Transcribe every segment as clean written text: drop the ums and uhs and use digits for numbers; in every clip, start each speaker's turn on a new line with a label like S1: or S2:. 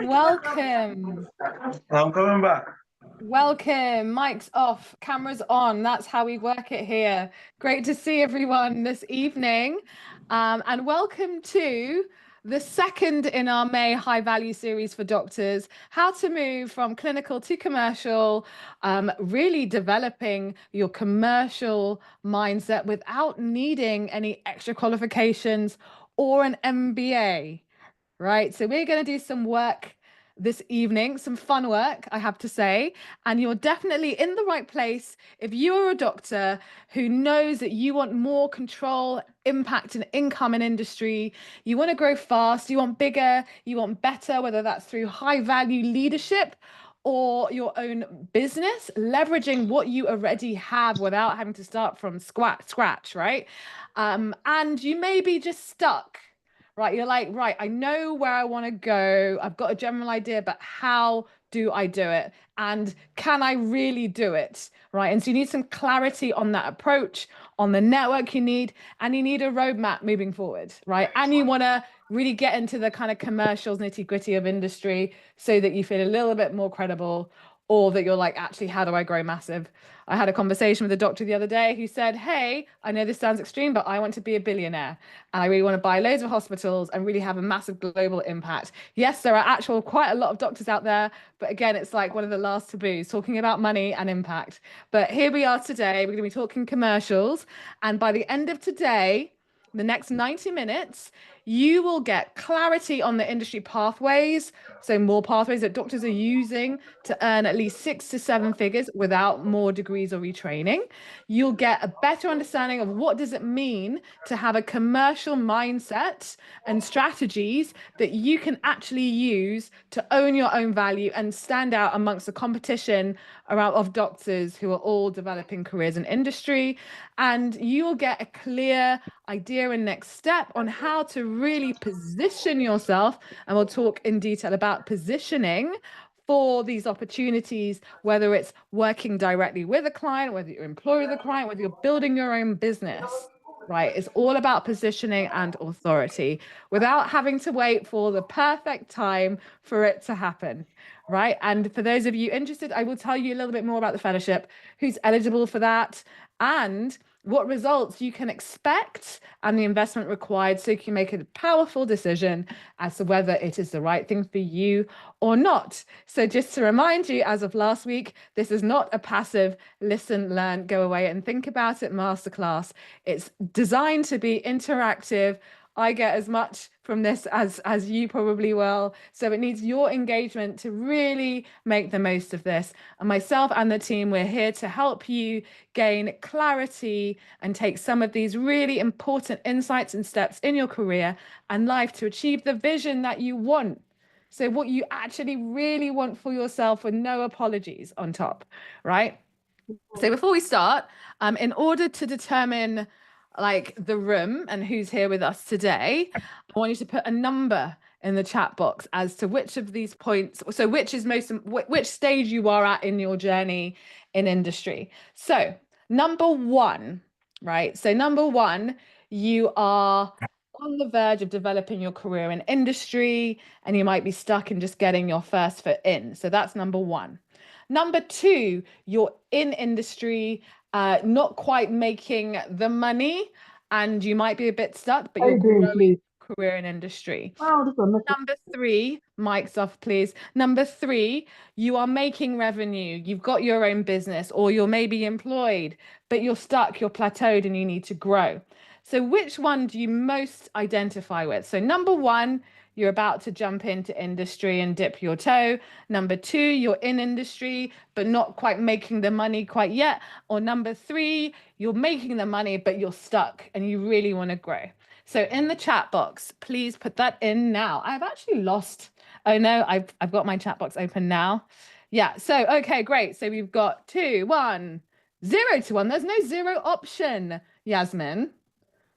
S1: Welcome.
S2: I'm coming back.
S1: Welcome. Mic's off, cameras on. That's how we work it here. Great to see everyone this evening. And welcome to the second in our May High Value series for doctors, how to move from clinical to commercial, really developing your commercial mindset without needing any extra qualifications or an MBA. Right. So we're going to do some work this evening, some fun work, I have to say. And you're definitely in the right place if you're a doctor who knows that you want more control, impact, and income in industry. You want to grow fast, you want bigger, you want better, whether that's through high value leadership or your own business, leveraging what you already have without having to start from scratch, right? And you may be just stuck. Right, you're like, right, I know where I want to go. I've got a general idea, but how do I do it? And can I really do it? Right. And so you need some clarity on that approach, on the network you need, and you need a roadmap moving forward, right? And you want to really get into the kind of commercials, nitty-gritty of industry so that you feel a little bit more credible, or that you're like, actually, how do I grow massive? I had a conversation with a doctor the other day who said, hey, I know this sounds extreme, but I want to be a billionaire. And I really want to buy loads of hospitals and really have a massive global impact. Yes, there are actual quite a lot of doctors out there, but again, it's like one of the last taboos, talking about money and impact. But here we are today. We're going to be talking commercials. And by the end of today, the next 90 minutes, you will get clarity on the industry pathways. So more pathways that doctors are using to earn at least 6 to 7 figures without more degrees or retraining. You'll get a better understanding of what does it mean to have a commercial mindset and strategies that you can actually use to own your own value and stand out amongst the competition around of doctors who are all developing careers in industry. And you'll get a clear idea and next step on how to really position yourself. And we'll talk in detail about positioning for these opportunities, whether it's working directly with a client, whether you're employed with a client, whether you're building your own business, right? It's all about positioning and authority without having to wait for the perfect time for it to happen, right? And for those of you interested, I will tell you a little bit more about the fellowship, who's eligible for that, and what results you can expect and the investment required so you can make a powerful decision as to whether it is the right thing for you or not. So just to remind you, as of last week, this is not a passive listen, learn, go away and think about it masterclass. It's designed to be interactive. I get as much from this as you probably will. So it needs your engagement to really make the most of this. And myself and the team, we're here to help you gain clarity and take some of these really important insights and steps in your career and life to achieve the vision that you want. So what you actually really want for yourself with no apologies on top, right? So before we start, in order to determine like the room and who's here with us today, I want you to put a number in the chat box as to which of these points, so which stage you are at in your journey in industry. So number one, right? So number one, you are on the verge of developing your career in industry and you might be stuck in just getting your first foot in. So that's number one. Number two, you're in industry, not quite making the money, and you might be a bit stuck, but
S3: How
S1: you're
S3: you doing,
S1: growing
S3: please?
S1: your career in industry.
S3: Oh, this one, message.
S1: Number three, mics off, please. Number three, you are making revenue. You've got your own business, or you're maybe employed, but you're stuck, you're plateaued, and you need to grow. So, which one do you most identify with? So, number one, you're about to jump into industry and dip your toe. Number two, you're in industry, but not quite making the money quite yet. Or number three, you're making the money, but you're stuck and you really want to grow. So in the chat box, please put that in now. I've actually lost. Oh no, I've got my chat box open now. Yeah. So okay, great. So we've got 2, 1, 0 to 1. There's no zero option, Yasmin.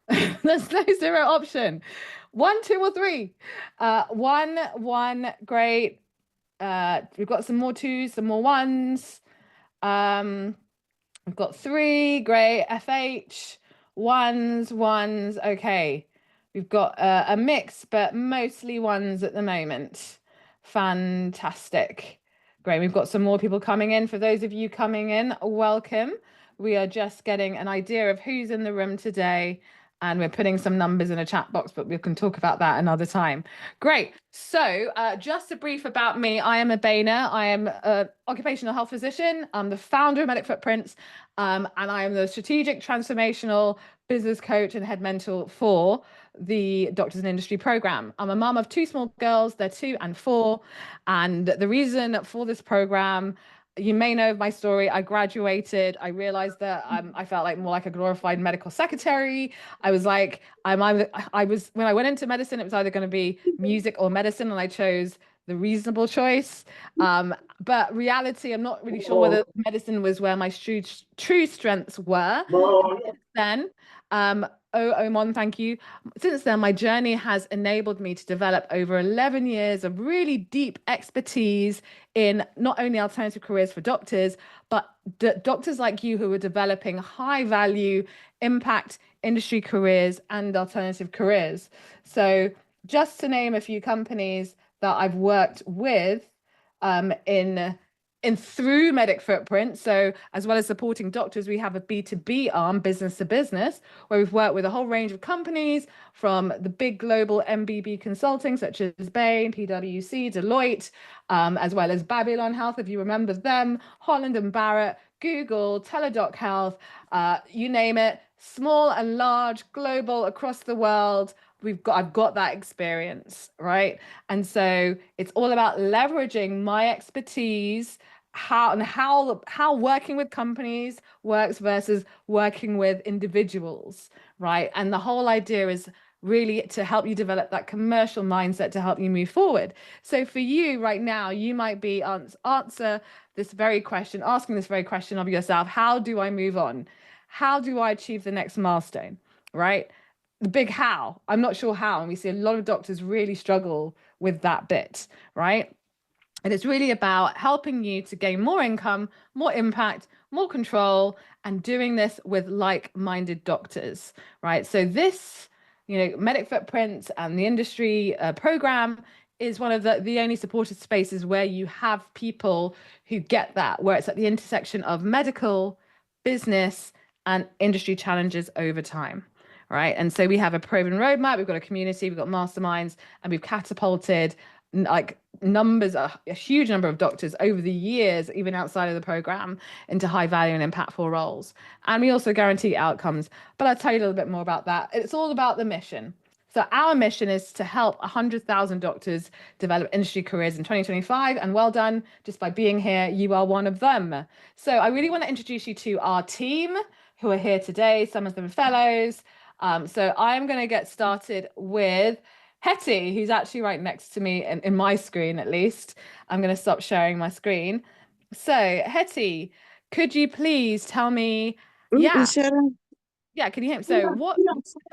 S1: There's no zero option. 1, 2, or 3. 1, 1. Great. We've got some more twos, some more ones. We've got 3. Great. FH. Ones, ones. Okay. We've got a mix, but mostly ones at the moment. Fantastic. Great. We've got some more people coming in. For those of you coming in, welcome. We are just getting an idea of who's in the room today, and we're putting some numbers in a chat box, but we can talk about that another time. Great. So just a brief about me. I am a Boehner. I am an occupational health physician. I'm the founder of Medic Footprints, and I am the strategic transformational business coach and head mentor for the Doctors in Industry program. I'm a mum of two small girls. They're 2 and 4. And the reason for this program, you may know my story. I graduated. I realized that I felt like more like a glorified medical secretary. I was like, when I went into medicine, it was either going to be music or medicine, and I chose the reasonable choice. But reality, I'm not really sure whether medicine was where my true strengths were. Then, Oman, thank you. Since then, my journey has enabled me to develop over 11 years of really deep expertise in not only alternative careers for doctors, but doctors like you who are developing high value impact industry careers and alternative careers. So just to name a few companies that I've worked with in through Medic Footprint. So as well as supporting doctors, we have a B2B arm, business to business, where we've worked with a whole range of companies from the big global MBB consulting, such as Bain, PwC, Deloitte, as well as Babylon Health, if you remember them, Holland and Barrett, Google, Teladoc Health, you name it, small and large, global, across the world. I've got that experience, right? And so it's all about leveraging my expertise, how working with companies works versus working with individuals, right? And the whole idea is really to help you develop that commercial mindset to help you move forward. So for you right now, you might be asking this very question of yourself: how do I move on? How do I achieve the next milestone, right? The big how. I'm not sure how. And we see a lot of doctors really struggle with that bit, right? And it's really about helping you to gain more income, more impact, more control, and doing this with like-minded doctors, right? So this, Medic Footprints and the industry program is one of the only supported spaces where you have people who get that, where it's at the intersection of medical, business, and industry challenges over time. Right. And so we have a proven roadmap, we've got a community, we've got masterminds, and we've catapulted like a huge number of doctors over the years, even outside of the program, into high value and impactful roles. And we also guarantee outcomes. But I'll tell you a little bit more about that. It's all about the mission. So our mission is to help 100,000 doctors develop industry careers in 2025. And well done, just by being here, you are one of them. So I really want to introduce you to our team who are here today. Some of them are fellows. So I'm going to get started with Hetty, who's actually right next to me in my screen, at least. I'm going to stop sharing my screen. So Hetty, could you please tell me, yeah, can you hear me? So tell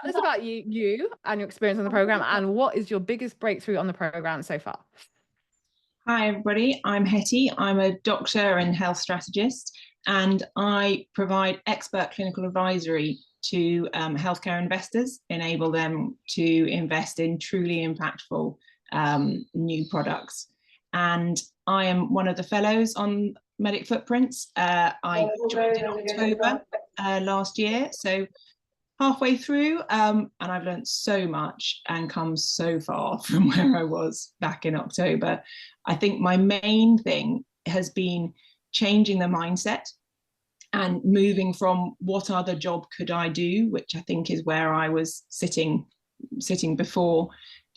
S1: us about you and your experience on the program, and what is your biggest breakthrough on the program so far?
S2: Hi, everybody. I'm Hetty. I'm a doctor and health strategist, and I provide expert clinical advisory to healthcare investors, enable them to invest in truly impactful new products. And I am one of the fellows on Medic Footprints. I joined in October last year, so halfway through, and I've learned so much and come so far from where I was back in October. I think my main thing has been changing the mindset and moving from what other job could I do, which I think is where I was sitting before,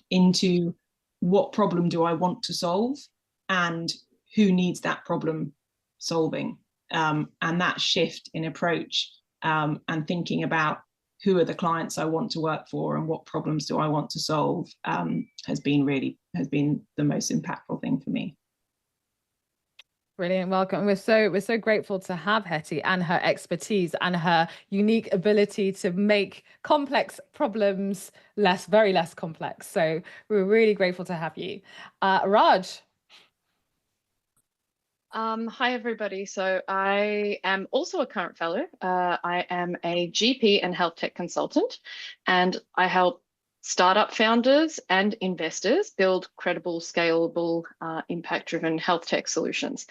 S2: into what problem do I want to solve and who needs that problem solving. And that shift in approach and thinking about who are the clients I want to work for and what problems do I want to solve has been the most impactful thing for me.
S1: Brilliant. Welcome. We're so grateful to have Hetty and her expertise and her unique ability to make complex problems very less complex. So we're really grateful to have you. Raj.
S3: Hi, everybody. So I am also a current fellow. I am a GP and health tech consultant, and I help startup founders and investors build credible, scalable, impact-driven health tech solutions.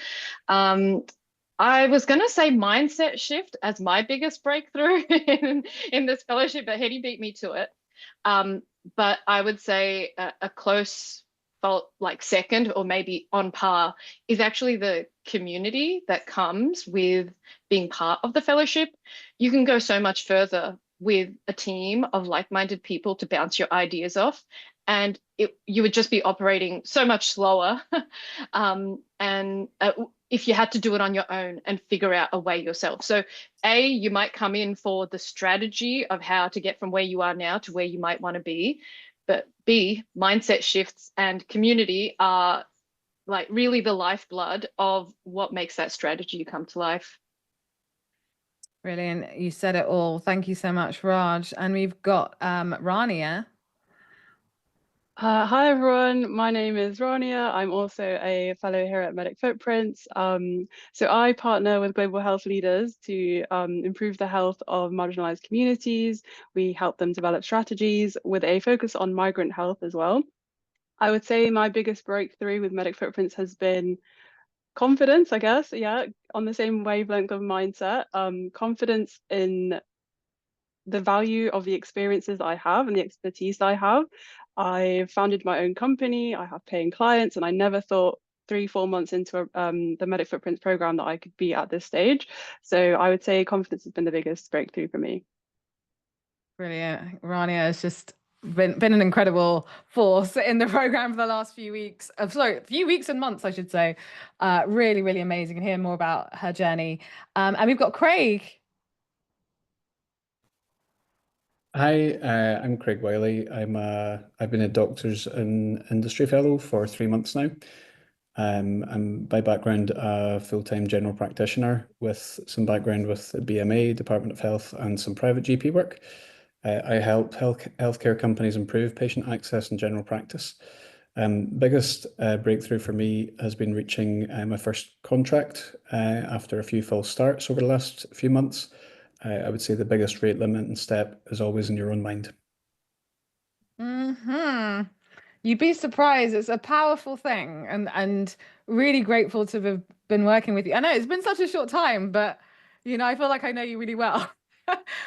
S3: I was going to say mindset shift as my biggest breakthrough in this fellowship, but Hetty beat me to it. But I would say a close like second or maybe on par is actually the community that comes with being part of the fellowship. You can go so much further with a team of like-minded people to bounce your ideas off, and you would just be operating so much slower. And if you had to do it on your own and figure out a way yourself. So you might come in for the strategy of how to get from where you are now to where you might want to be. But B, mindset shifts and community are like really the lifeblood of what makes that strategy come to life.
S1: Brilliant. You said it all. Thank you so much, Raj. And we've got Rania.
S4: Hi everyone, my name is Rania. I'm also a fellow here at Medic Footprints. So I partner with global health leaders to improve the health of marginalized communities. We help them develop strategies with a focus on migrant health as well. I would say my biggest breakthrough with Medic Footprints has been confidence, I guess. Yeah, on the same wavelength of mindset, confidence in the value of the experiences I have and the expertise that I have. I founded my own company, I have paying clients, and I never thought 3-4 months into the Medic Footprints program that I could be at this stage. So I would say confidence has been the biggest breakthrough for me.
S1: Brilliant. Rania has just been an incredible force in the program for the last few weeks. Few weeks and months, I should say. Really, really amazing, and hear more about her journey. And we've got Craig.
S5: Hi, I'm Craig Wiley. I've been a doctors in industry fellow for 3 months now. I'm by background a full-time general practitioner with some background with the BMA, Department of Health, and some private GP work. I help healthcare companies improve patient access in general practice. Biggest breakthrough for me has been reaching my first contract after a few false starts over the last few months. I would say the biggest rate limiting step is always in your own mind.
S1: You'd be surprised. It's a powerful thing, and really grateful to have been working with you. I know it's been such a short time, but I feel like I know you really well,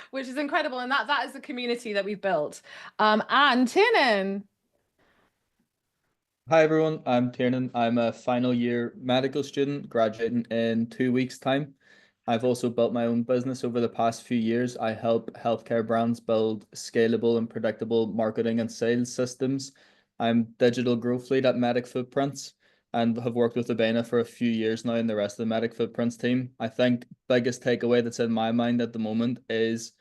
S1: which is incredible. And that is the community that we've built. And Tiernan.
S6: Hi everyone, I'm Tiernan. I'm a final year medical student graduating in 2 weeks' time. I've also built my own business over the past few years. I help healthcare brands build scalable and predictable marketing and sales systems. I'm digital growth lead at Medic Footprints and have worked with Abena for a few years now and the rest of the Medic Footprints team. I think biggest takeaway that's in my mind at the moment is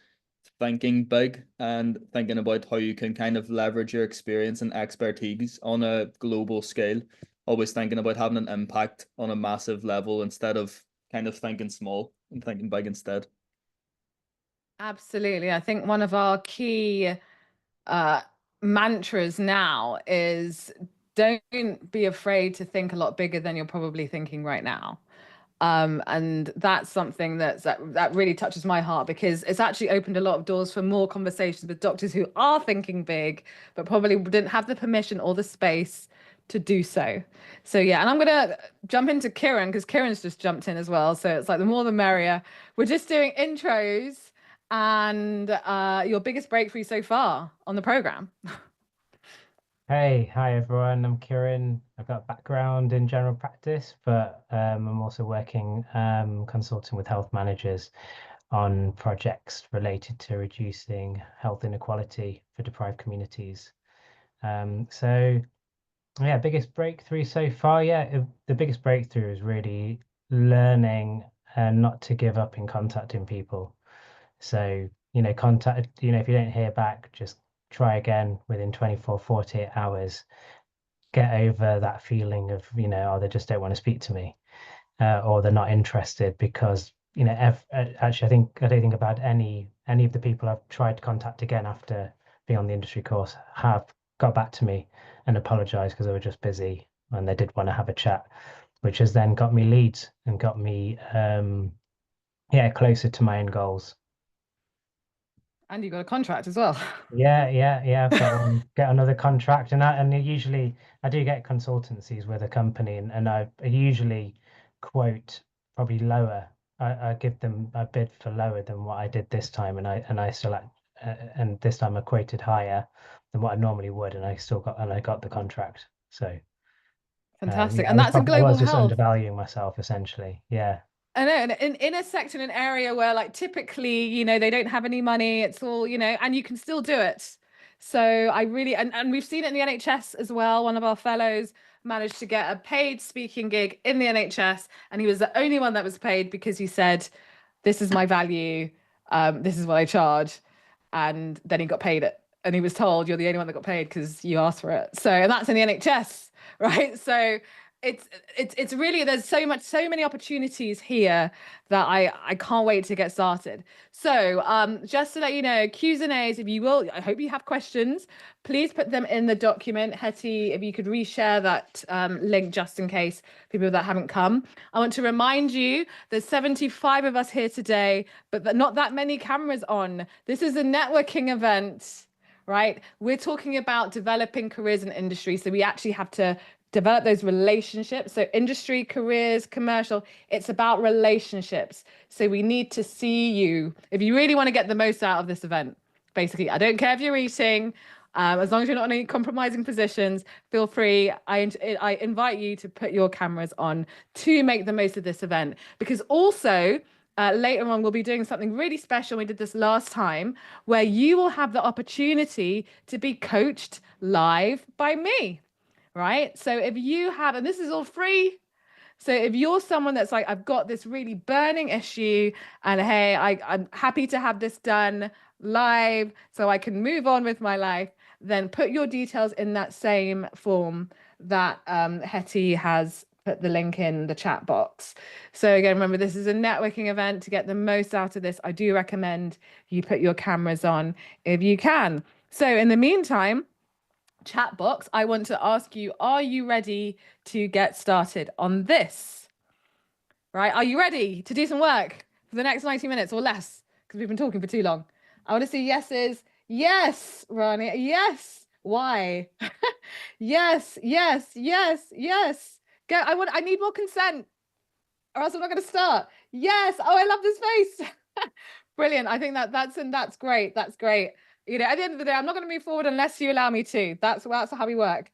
S6: thinking big and thinking about how you can kind of leverage your experience and expertise on a global scale. Always thinking about having an impact on a massive level instead of kind of thinking small and thinking big instead.
S1: Absolutely. I think one of our key mantras now is don't be afraid to think a lot bigger than you're probably thinking right now. And that's something that really touches my heart, because it's actually opened a lot of doors for more conversations with doctors who are thinking big, but probably didn't have the permission or the space to do so. So yeah, and I'm gonna jump into Kiran because Kiran's just jumped in as well. So it's like the more the merrier. We're just doing intros and your biggest breakthrough so far on the program.
S7: Hi everyone, I'm Kieran. I've got a background in general practice, but I'm also working consulting with health managers on projects related to reducing health inequality for deprived communities. So yeah, biggest breakthrough so far. Yeah, the biggest breakthrough is really learning not to give up in contacting people. So, contact, if you don't hear back, just try again within 24, 48 hours. Get over that feeling of, oh, they just don't want to speak to me, or they're not interested, because, actually, I don't think about any of the people I've tried to contact again after being on the industry course have got back to me and apologized because they were just busy and they did want to have a chat, which has then got me leads and got me, closer to my own goals.
S1: And you got a contract as well.
S7: Yeah. I've got one, get another contract, and usually I do get consultancies with a company, and I usually quote probably lower. I give them a bid for lower than what I did this time, and I still and this time I quoted higher than what I normally would, and I got the contract. So
S1: Fantastic.
S7: yeah,
S1: And that's in
S7: I
S1: global
S7: was just
S1: health.
S7: undervaluing myself essentially. Yeah.
S1: I know, and in a sector, an area where like typically, you know, they don't have any money, it's all, you know, and you can still do it. So I really, and we've seen it in the NHS as well. One of our fellows managed to get a paid speaking gig in the NHS, and he was the only one that was paid because he said, this is my value, this is what I charge. And then he got paid it. And he was told, you're the only one that got paid because you asked for it. So, and that's in the NHS, right? So it's really, there's so many opportunities here that I can't wait to get started. So just to let you know, Q's and A's, if you will, I hope you have questions, please put them in the document. Hetty, if you could reshare that link just in case people that haven't come. I want to remind you there's 75 of us here today, but not that many cameras on. This is a networking event, right? We're talking about developing careers in industry. So we actually have to develop those relationships. So industry, careers, commercial, it's about relationships. So we need to see you if you really want to get the most out of this event. Basically, I don't care if you're eating, as long as you're not in any compromising positions, feel free. I invite you to put your cameras on to make the most of this event, because also later on, we'll be doing something really special. We did this last time where you will have the opportunity to be coached live by me. Right. So if you have, and this is all free. So if you're someone that's like, I've got this really burning issue and hey, I'm happy to have this done live so I can move on with my life, then put your details in that same form that Hetty has put the link in the chat box. So again, remember, this is a networking event. To get the most out of this, I do recommend you put your cameras on if you can. So in the meantime, chat box, I want to ask you, are you ready to get started on this? Right? Are you ready to do some work for the next 90 minutes or less? Because we've been talking for too long. I want to see yeses. Yes, Ronnie. Yes. Why? Yes. Go. I need more consent, or else I'm not going to start. Yes. Oh, I love this face. Brilliant. I think that's great. That's great. You know, at the end of the day, I'm not going to move forward unless you allow me to. That's how we work.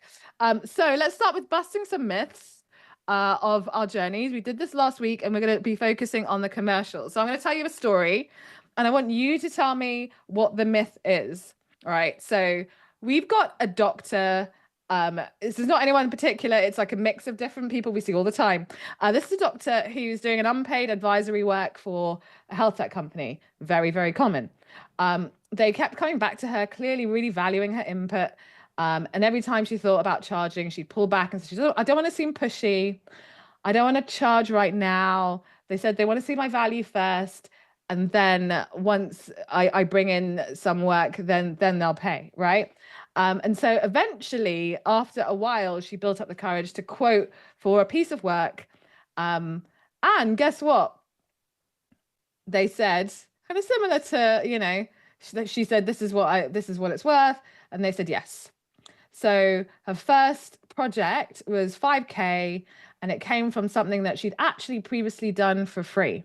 S1: So let's start with busting some myths of our journeys. We did this last week, and we're going to be focusing on the commercials. So I'm going to tell you a story, and I want you to tell me what the myth is. All right. So we've got a doctor. This is not anyone in particular. It's like a mix of different people we see all the time. This is a doctor who's doing an unpaid advisory work for a health tech company. Very, very common. They kept coming back to her, clearly really valuing her input. And every time she thought about charging, she'd pull back and say, I don't want to seem pushy. I don't want to charge right now. They said they want to see my value first. And then once I bring in some work, then they'll pay, right? And so eventually, after a while, she built up the courage to quote for a piece of work. And guess what? They said, kind of similar to, you know, she said, this is what it's worth. And they said, yes. So her first project was 5K, and it came from something that she'd actually previously done for free,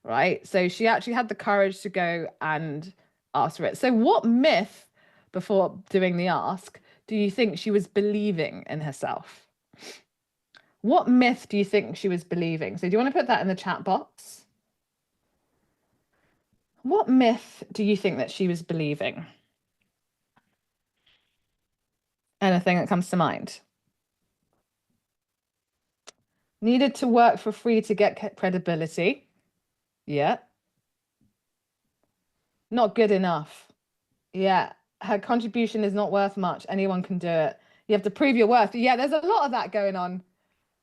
S1: right? So she actually had the courage to go and ask for it. So what myth, before doing the ask, do you think she was believing in herself? What myth do you think she was believing? So do you want to put that in the chat box? What myth do you think that she was believing? Anything that comes to mind? Needed to work for free to get credibility. Yeah. Not good enough. Yeah. Her contribution is not worth much. Anyone can do it. You have to prove your worth. Yeah, there's a lot of that going on.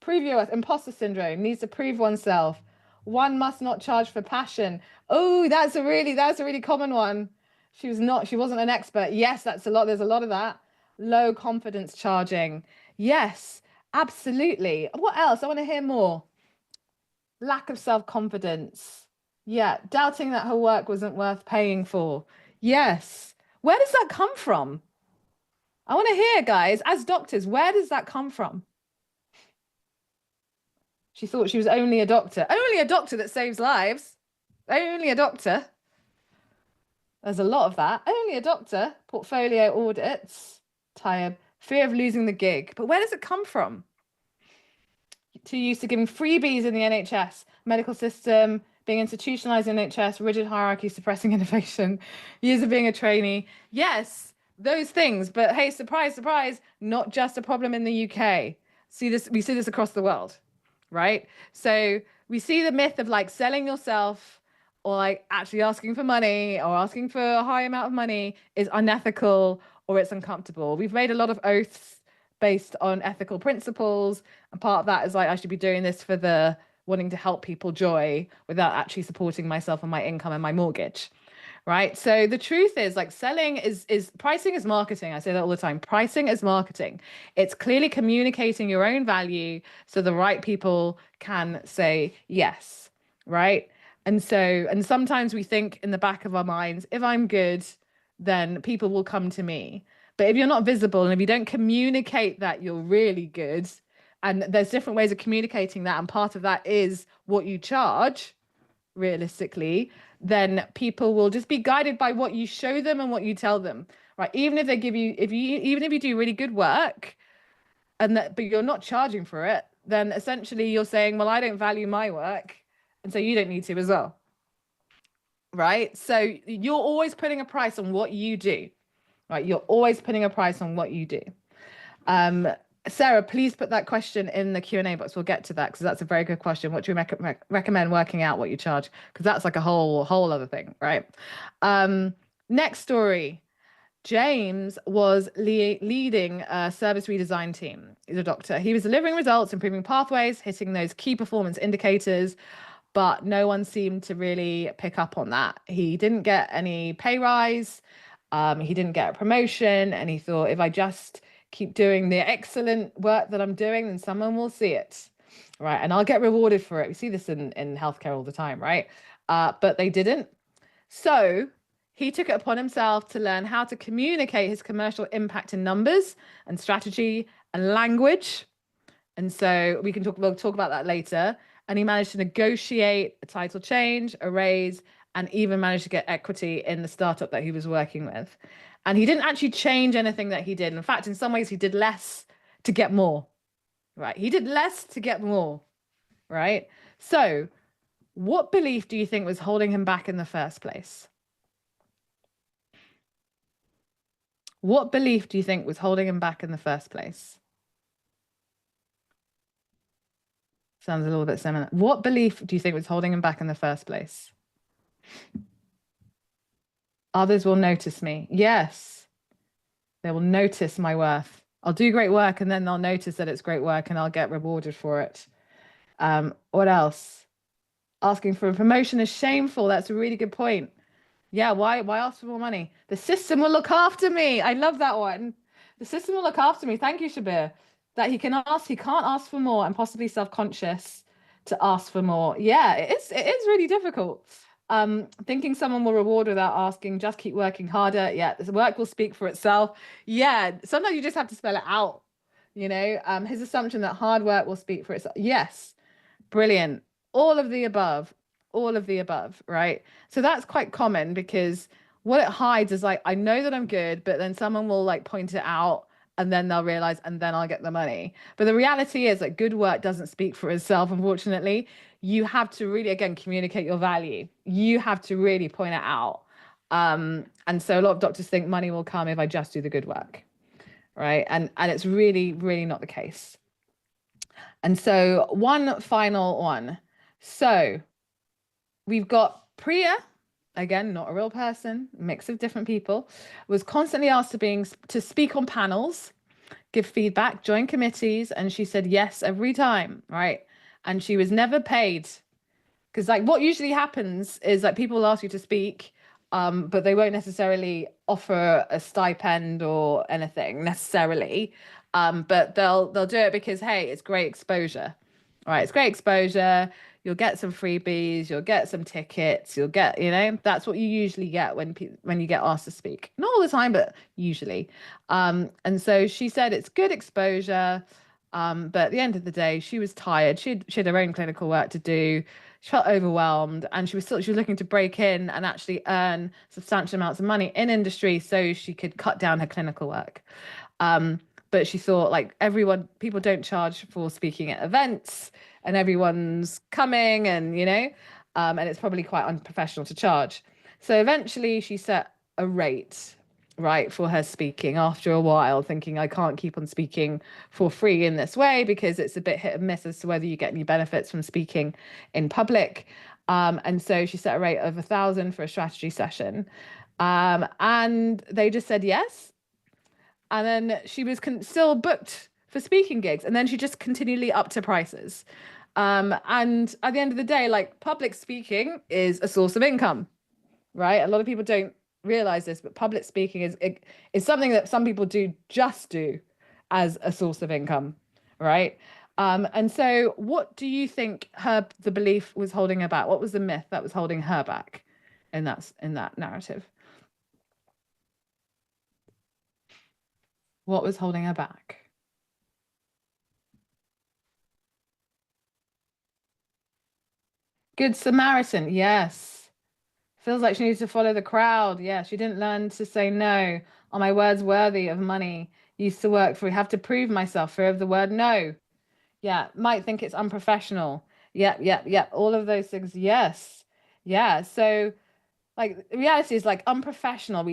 S1: Prove your worth. Imposter syndrome. Needs to prove oneself. One must not charge for passion. Oh, that's a really common one. She wasn't an expert. Yes, that's a lot. There's a lot of that. Low confidence charging. Yes, absolutely. What else? I want to hear more. Lack of self-confidence. Yeah, doubting that her work wasn't worth paying for. Yes. Where does that come from? I want to hear, guys, as doctors, where does that come from? She thought she was only a doctor. Only a doctor that saves lives. Only a doctor. There's a lot of that. Only a doctor. Portfolio audits. Tired. Fear of losing the gig. But where does it come from? Too used to giving freebies in the NHS, medical system, being institutionalized in NHS, rigid hierarchy, suppressing innovation, years of being a trainee. Yes, those things. But hey, surprise, surprise, not just a problem in the UK. We see this across the world, right? So we see the myth of like selling yourself or like actually asking for money or asking for a high amount of money is unethical or it's uncomfortable. We've made a lot of oaths based on ethical principles, and part of that is like I should be doing this for the wanting to help people joy without actually supporting myself and my income and my mortgage, right? So the truth is like selling is pricing is marketing. I say that all the time. Pricing is marketing. It's clearly communicating your own value so the right people can say yes, right? And sometimes we think in the back of our minds, if I'm good, then people will come to me. But if you're not visible and if you don't communicate that you're really good, and there's different ways of communicating that, and part of that is what you charge realistically, then people will just be guided by what you show them and what you tell them, right? Even if they give you, even if you do really good work but you're not charging for it, then essentially you're saying, well, I don't value my work, and so you don't need to as well, right? So you're always putting a price on what you do. Right, you're always putting a price on what you do. Sarah, please put that question in the Q&A box. We'll get to that because that's a very good question. What do you recommend working out what you charge? Because that's like a whole other thing, right? Next story. James was leading a service redesign team. He's a doctor. He was delivering results, improving pathways, hitting those key performance indicators, but no one seemed to really pick up on that. He didn't get any pay rise. He didn't get a promotion, and he thought, if I just keep doing the excellent work that I'm doing, then someone will see it, right? And I'll get rewarded for it. We see this in healthcare all the time, right? But they didn't. So he took it upon himself to learn how to communicate his commercial impact in numbers and strategy and language. And so we'll talk about that later. And he managed to negotiate a title change, a raise, and even managed to get equity in the startup that he was working with. And he didn't actually change anything that he did. In fact, in some ways, he did less to get more, right? He did less to get more, right? So what belief do you think was holding him back in the first place? What belief do you think was holding him back in the first place? Sounds a little bit similar. What belief do you think was holding him back in the first place? Others will notice me. Yes, they will notice my worth. I'll do great work and then they'll notice that it's great work and I'll get rewarded for it. What else? Asking for a promotion is shameful. That's a really good point. Yeah, why ask for more money? The system will look after me. I love that one. The system will look after me. Thank you, Shabir. That he can't ask for more and possibly self-conscious to ask for more. Yeah, it is really difficult. Thinking someone will reward without asking, just keep working harder. Yeah, the work will speak for itself. Yeah, sometimes you just have to spell it out. You know, his assumption that hard work will speak for itself. Yes, brilliant. All of the above, right? So that's quite common because what it hides is like, I know that I'm good, but then someone will like point it out and then they'll realize, and then I'll get the money. But the reality is that good work doesn't speak for itself, unfortunately. You have to really, again, communicate your value. You have to really point it out. And so a lot of doctors think money will come if I just do the good work, right? And it's really, really not the case. And so one final one. So we've got Priya, again, not a real person, mix of different people, was constantly asked to speak on panels, give feedback, join committees, and she said yes every time, right? And she was never paid, because like what usually happens is like people will ask you to speak, but they won't necessarily offer a stipend or anything necessarily, but they'll do it because, hey, it's great exposure. All right, it's great exposure. You'll get some freebies, you'll get some tickets, you'll get, that's what you usually get when you get asked to speak. Not all the time, but usually. And so she said it's good exposure, but at the end of the day, she was tired. She had her own clinical work to do. She felt overwhelmed, and she was looking to break in and actually earn substantial amounts of money in industry so she could cut down her clinical work. But she thought, like, people don't charge for speaking at events, and everyone's coming, and and it's probably quite unprofessional to charge. So eventually she set a rate, right, for her speaking after a while, thinking, I can't keep on speaking for free in this way because it's a bit hit and miss as to whether you get any benefits from speaking in public. And so she set a rate of 1,000 for a strategy session. And they just said yes. And then she was still booked for speaking gigs. And then she just continually upped her prices. And at the end of the day, like, public speaking is a source of income, right? A lot of people don't realize this, but public speaking is something that some people do as a source of income, right? And so what do you think the belief was holding her back? What was the myth that was holding her back in that narrative? What was holding her back? Good Samaritan, yes. Feels like she needs to follow the crowd. Yeah, she didn't learn to say no. Are my words worthy of money? Used to work for, have to prove myself. Fear of the word no. Yeah, might think it's unprofessional. Yep. All of those things. Yes. Yeah. So, like, the reality is, like, unprofessional.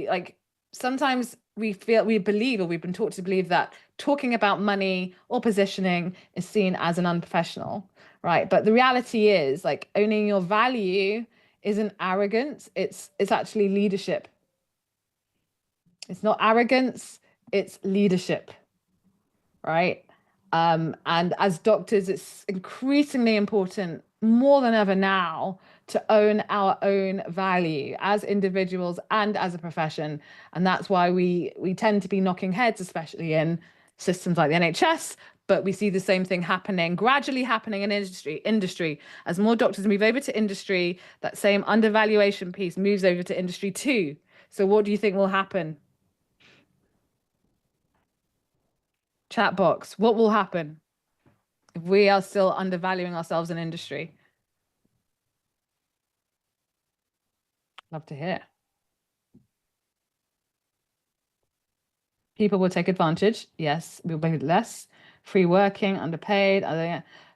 S1: Sometimes we believe, or we've been taught to believe, that talking about money or positioning is seen as an unprofessional, right? But the reality is, like, owning your value isn't arrogance. It's actually leadership. It's not arrogance, it's leadership, right? And as doctors, it's increasingly important, more than ever now, to own our own value as individuals and as a profession. And that's why we tend to be knocking heads, especially in systems like the NHS. But we see the same thing gradually happening in industry. As more doctors move over to industry, that same undervaluation piece moves over to industry too. So what do you think will happen? Chat box, what will happen if we are still undervaluing ourselves in industry? Love to hear. People will take advantage. Yes, we'll make it less. Free working, underpaid.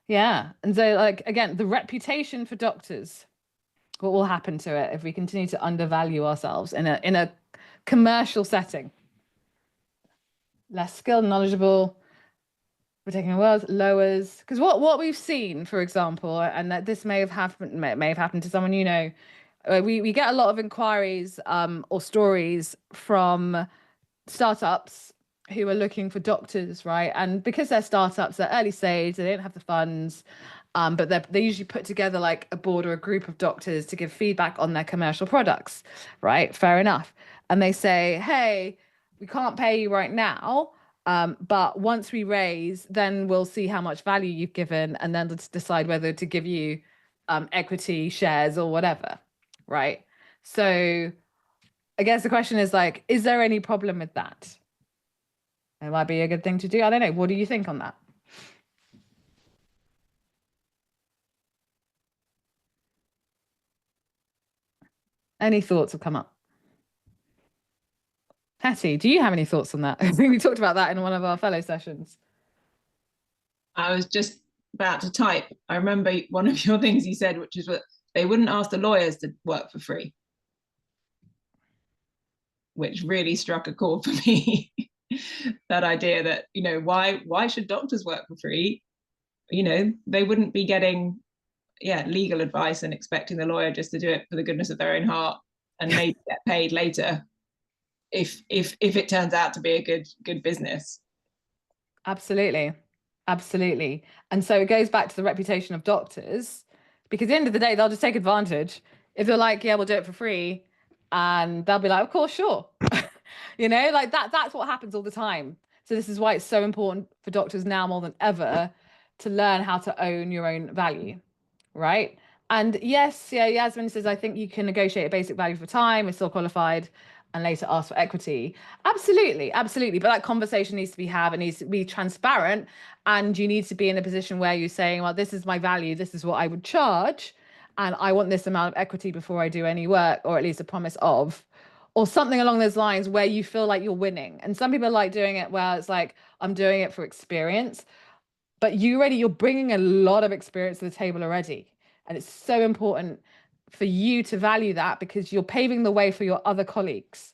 S1: Yeah. And so, like, again, the reputation for doctors, what will happen to it if we continue to undervalue ourselves in a commercial setting? Less skilled, knowledgeable, we're taking a world, lowers. Because what we've seen, for example, and that this may have happened to someone, we get a lot of inquiries or stories from startups who are looking for doctors, right? And because they're startups, they're early stage, they don't have the funds, but they usually put together like a board or a group of doctors to give feedback on their commercial products, right? Fair enough. And they say, hey, we can't pay you right now, but once we raise, then we'll see how much value you've given, and then let's decide whether to give you equity, shares, or whatever, right? So I guess the question is, like, is there any problem with that? It might be a good thing to do. I don't know. What do you think on that? Any thoughts have come up? Hattie, do you have any thoughts on that? I think we talked about that in one of our fellow sessions.
S2: I was just about to type. I remember one of your things you said, which is that they wouldn't ask the lawyers to work for free, which really struck a chord for me. That idea that, why should doctors work for free? They wouldn't be getting legal advice and expecting the lawyer just to do it for the goodness of their own heart and maybe get paid later if it turns out to be a good business. Absolutely.
S1: And so it goes back to the reputation of doctors, because at the end of the day, they'll just take advantage. If they're like, yeah, we'll do it for free, and they'll be like, of course, sure. Like that's what happens all the time. So this is why it's so important for doctors now more than ever to learn how to own your own value, right? And yes, yeah, Yasmin says, I think you can negotiate a basic value for time, is still qualified, and later ask for equity. Absolutely, absolutely. But that conversation needs to be had, and needs to be transparent. And you need to be in a position where you're saying, well, this is my value, this is what I would charge, and I want this amount of equity before I do any work, or at least a promise of, or something along those lines where you feel like you're winning. And some people like doing it where it's like, I'm doing it for experience, but you're bringing a lot of experience to the table already. And it's so important for you to value that, because you're paving the way for your other colleagues,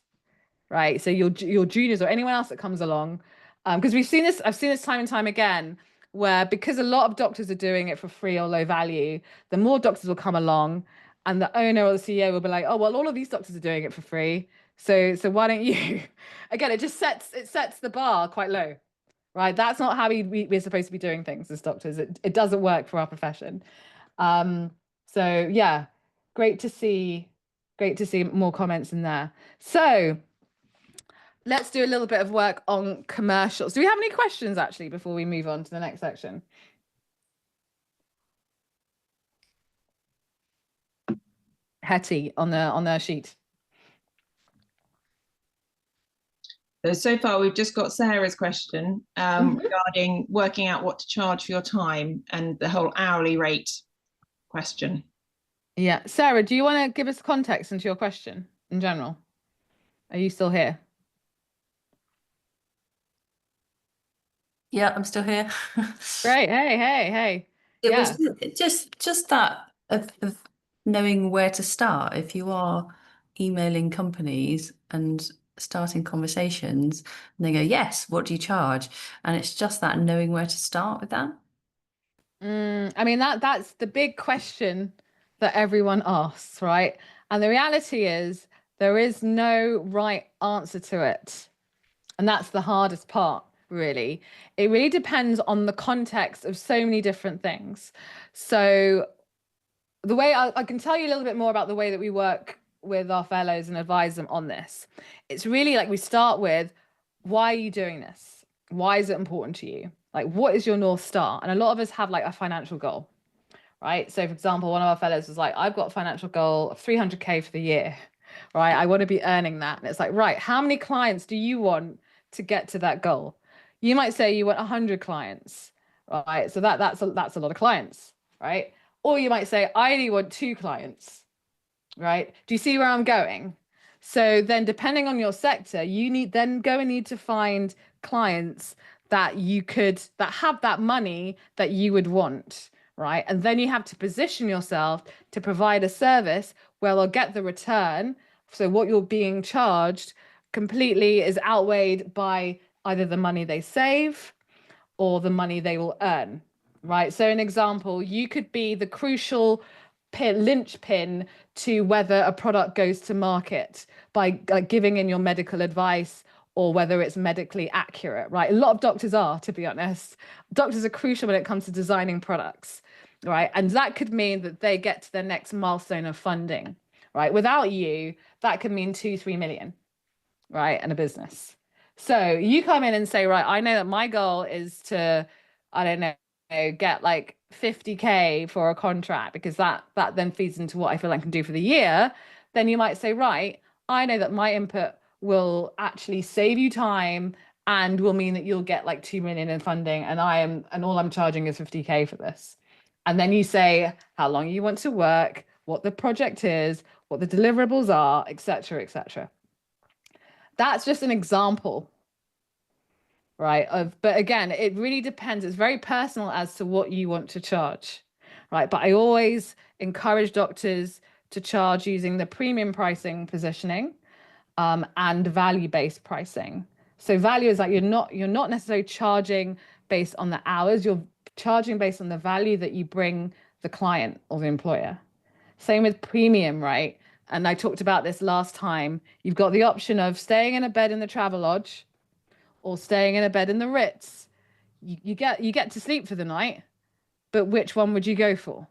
S1: right? So your juniors or anyone else that comes along, because I've seen this time and time again, where because a lot of doctors are doing it for free or low value, the more doctors will come along, and the owner or the CEO will be like, oh, well, all of these doctors are doing it for free, so why don't you? Again, it sets the bar quite low, right? That's not how we're supposed to be doing things as doctors. It doesn't work for our profession. So yeah, great to see more comments in there. So let's do a little bit of work on commercials. Do we have any questions actually before we move on to the next section? Hetty on the sheet.
S2: So far, we've just got Sarah's question regarding working out what to charge for your time and the whole hourly rate question.
S1: Yeah, Sarah, do you want to give us context into your question in general? Are you still here?
S8: Yeah, I'm still here.
S1: Great. Hey.
S8: It was just that of knowing where to start. If you are emailing companies and starting conversations, and they go, yes, what do you charge? And it's just that knowing where to start with that.
S1: I mean, that's the big question that everyone asks, right? And the reality is there is no right answer to it. And that's the hardest part, really. It really depends on the context of so many different things. So the way I can tell you a little bit more about the way that we work with our fellows and advise them on this. It's really like we start with, why are you doing this? Why is it important to you? Like, what is your North Star? And a lot of us have like a financial goal, right? So for example, one of our fellows was like, I've got a financial goal of 300K for the year, right? I want to be earning that. And it's like, right, how many clients do you want to get to that goal? You might say you want 100 clients, right? So that's a lot of clients, right? Or you might say, I only want 2 clients, right? Do you see where I'm going? So then depending on your sector, you need to find clients that have that money that you would want, right? And then you have to position yourself to provide a service where they'll get the return. So what you're being charged completely is outweighed by either the money they save or the money they will earn, right? So an example, you could be the crucial linchpin to whether a product goes to market by giving in your medical advice, or whether it's medically accurate, right? A lot of doctors are, to be honest. Doctors are crucial when it comes to designing products, right? And that could mean that they get to their next milestone of funding, right? Without you, that could mean 2-3 million, right? And a business. So you come in and say, right, I know that my goal is to, I don't know, get like 50K for a contract, because that then feeds into what I feel I can do for the year. Then you might say, right, I know that my input will actually save you time and will mean that you'll get like 2 million in funding, and all I'm charging is 50K for this. And then you say how long you want to work, what the project is, what the deliverables are, etc., etc. That's just an example, right? But again, it really depends. It's very personal as to what you want to charge, right? But I always encourage doctors to charge using the premium pricing positioning, and value-based pricing. So value is like you're not necessarily charging based on the hours, you're charging based on the value that you bring the client or the employer. Same with premium, right? And I talked about this last time. You've got the option of staying in a bed in the Travelodge or staying in a bed in the Ritz. You get to sleep for the night, but which one would you go for?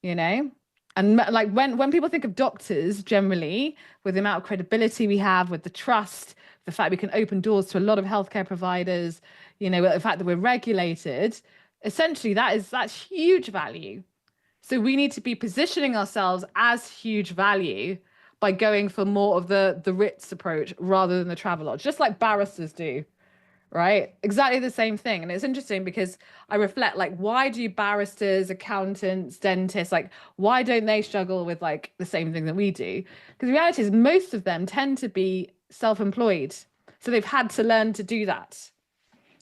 S1: You know? And like when people think of doctors, generally, with the amount of credibility we have, with the trust, the fact we can open doors to a lot of healthcare providers, you know, the fact that we're regulated, essentially that's huge value. So we need to be positioning ourselves as huge value by going for more of the Ritz approach rather than the Travelodge, just like barristers do, right? Exactly the same thing. And it's interesting because I reflect, like, why do barristers, accountants, dentists, like, why don't they struggle with like the same thing that we do? Because the reality is most of them tend to be self-employed. So they've had to learn to do that.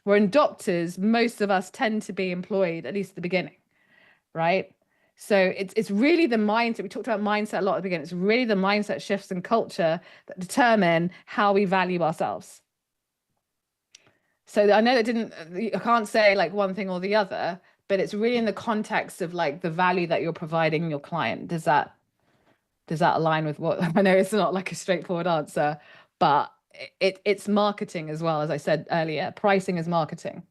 S1: Where in doctors, most of us tend to be employed, at least at the beginning, right? So it's really the mindset. We talked about mindset a lot at the beginning. It's really the mindset shifts and culture that determine how we value ourselves. So I know I can't say like one thing or the other, but it's really in the context of like the value that you're providing your client. Does that align with what I know? It's not like a straightforward answer, but it's marketing as well. As I said earlier, pricing is marketing.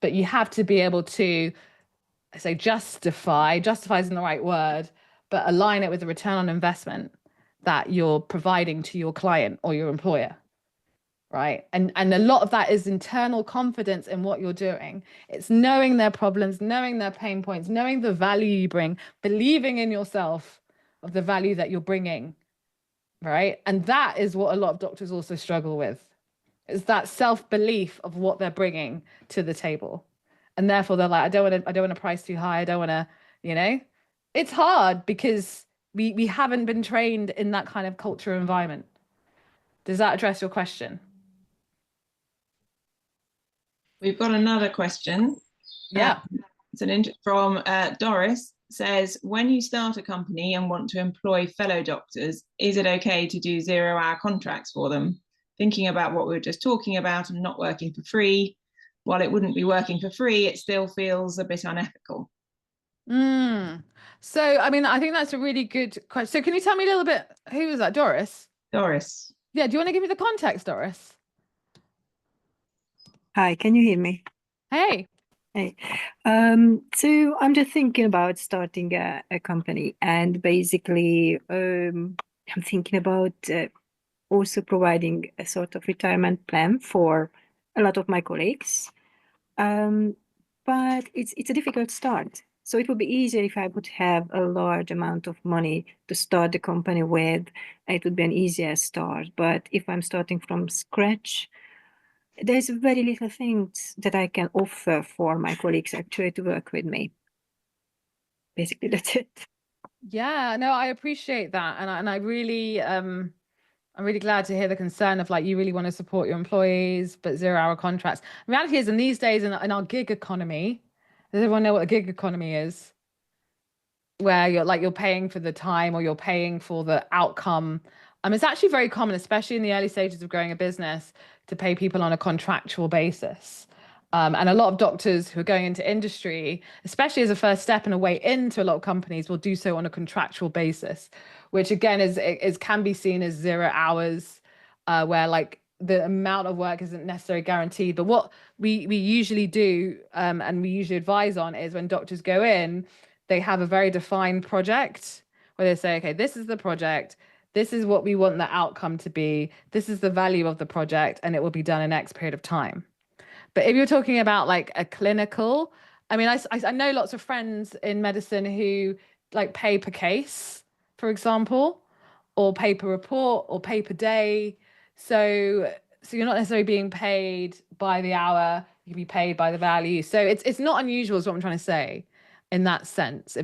S1: But you have to be able to, I say justify isn't the right word, but align it with the return on investment that you're providing to your client or your employer. Right. And a lot of that is internal confidence in what you're doing. It's knowing their problems, knowing their pain points, knowing the value you bring, believing in yourself of the value that you're bringing. Right. And that is what a lot of doctors also struggle with, is that self-belief of what they're bringing to the table. And therefore they're like, I don't want to price too high. I don't want to, you know, it's hard because we haven't been trained in that kind of culture environment. Does that address your question?
S2: We've got another question.
S1: Yeah.
S2: It's from Doris. Says, when you start a company and want to employ fellow doctors, is it okay to do 0-hour contracts for them? Thinking about what we were just talking about and not working for free, while it wouldn't be working for free, it still feels a bit unethical.
S1: So, I mean, I think that's a really good question. So can you tell me a little bit, who was that, Doris?
S2: Doris.
S1: Yeah, do you want to give me the context, Doris?
S9: Hi, can you hear me?
S1: Hey.
S9: Hey. So I'm just thinking about starting a company, and basically I'm thinking about also providing a sort of retirement plan for a lot of my colleagues. But it's a difficult start. So it would be easier if I would have a large amount of money to start the company with. It would be an easier start. But if I'm starting from scratch, there's very little things that I can offer for my colleagues actually to work with me. Basically, that's it.
S1: Yeah, no, I appreciate that. And I really, I'm really glad to hear the concern of like, you really want to support your employees, but 0-hour contracts. The reality is, in these days, in our gig economy, does everyone know what a gig economy is? Where you're paying for the time or you're paying for the outcome. It's actually very common, especially in the early stages of growing a business, to pay people on a contractual basis. And a lot of doctors who are going into industry, especially as a first step and a way into a lot of companies, will do so on a contractual basis, which again can be seen as 0 hours, where like the amount of work isn't necessarily guaranteed. But what we usually do, and we usually advise on, is when doctors go in, they have a very defined project where they say, okay, this is the project. This is what we want the outcome to be. This is the value of the project, and it will be done in X period of time. But if you're talking about like a clinical, I mean, I know lots of friends in medicine who like pay per case, for example, or pay per report or pay per day. So you're not necessarily being paid by the hour. You can be paid by the value. So it's not unusual, is what I'm trying to say, in that sense,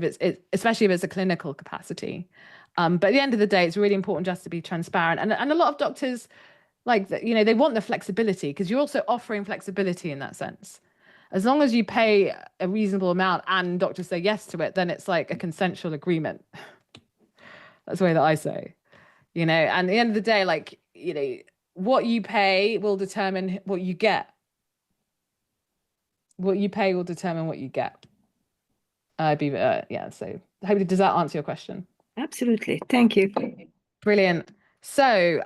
S1: especially if it's a clinical capacity. But at the end of the day, it's really important just to be transparent. And a lot of doctors, like, they want the flexibility, because you're also offering flexibility in that sense. As long as you pay a reasonable amount and doctors say yes to it, then it's like a consensual agreement. That's the way that I say, and at the end of the day, like, what you pay will determine what you get. What you pay will determine what you get. Yeah, so hopefully, does that answer your question?
S9: Absolutely. Thank you.
S1: Brilliant. So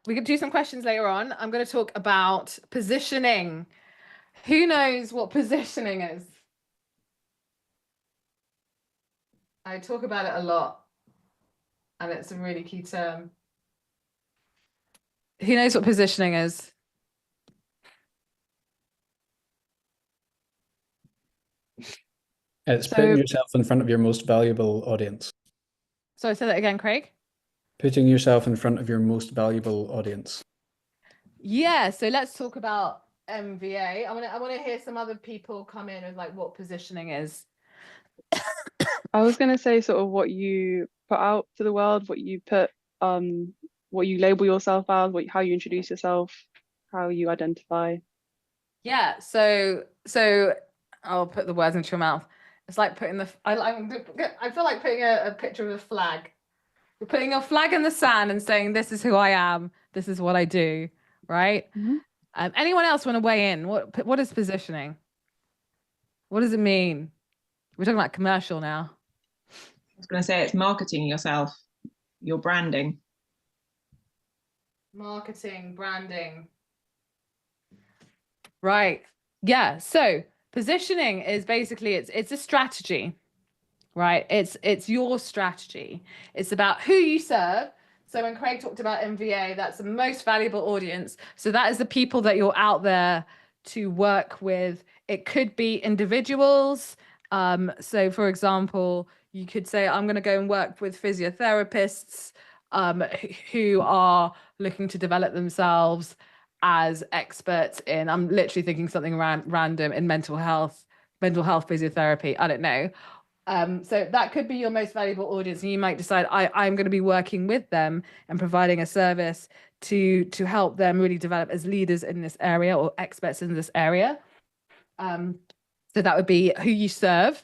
S1: we could do some questions later on. I'm going to talk about positioning. Who knows what positioning is? I talk about it a lot, and it's a really key term. Who knows what positioning is?
S5: It's
S1: So-
S5: putting yourself in front of your most valuable audience.
S1: Sorry, say that again, Craig.
S5: Putting yourself in front of your most valuable audience.
S1: Yeah, so let's talk about MVA. I want to hear some other people come in with like what positioning is.
S4: I was going to say sort of what you put out to the world, what you put, what you label yourself as, how you introduce yourself, how you identify.
S1: Yeah, so I'll put the words into your mouth. It's like putting I feel like putting a picture of a flag. You're putting your flag in the sand and saying, this is who I am, this is what I do, right?
S4: Mm-hmm.
S1: Anyone else want to weigh in? What is positioning? What does it mean? We're talking about commercial now.
S2: I was going to say it's marketing yourself, your branding.
S1: Marketing, branding. Right. Yeah. So positioning is basically it's a strategy, right? It's your strategy. It's about who you serve. So when Craig talked about MVA, that's the most valuable audience. So that is the people that you're out there to work with. It could be individuals. So for example, you could say, I'm going to go and work with physiotherapists who are looking to develop themselves as experts in, I'm literally thinking something random in mental health physiotherapy. I don't know. So that could be your most valuable audience, and you might decide I'm going to be working with them and providing a service to help them really develop as leaders in this area or experts in this area. So that would be who you serve,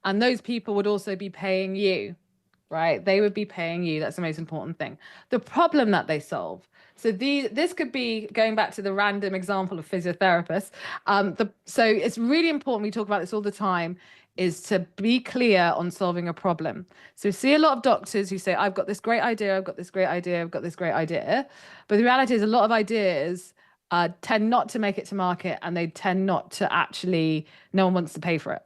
S1: and those people would also be paying you, right? They would be paying you. That's the most important thing. The problem that they solve. So this could be going back to the random example of physiotherapists. So it's really important, we talk about this all the time, is to be clear on solving a problem. So we see a lot of doctors who say, I've got this great idea, I've got this great idea, I've got this great idea. But the reality is a lot of ideas tend not to make it to market, and they tend not to actually, no one wants to pay for it.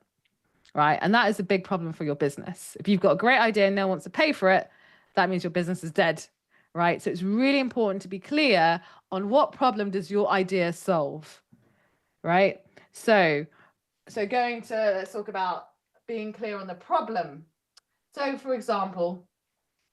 S1: Right. And that is a big problem for your business. If you've got a great idea and no one wants to pay for it, that means your business is dead. Right. So it's really important to be clear on what problem does your idea solve. Right. So going to, let's talk about being clear on the problem. So for example,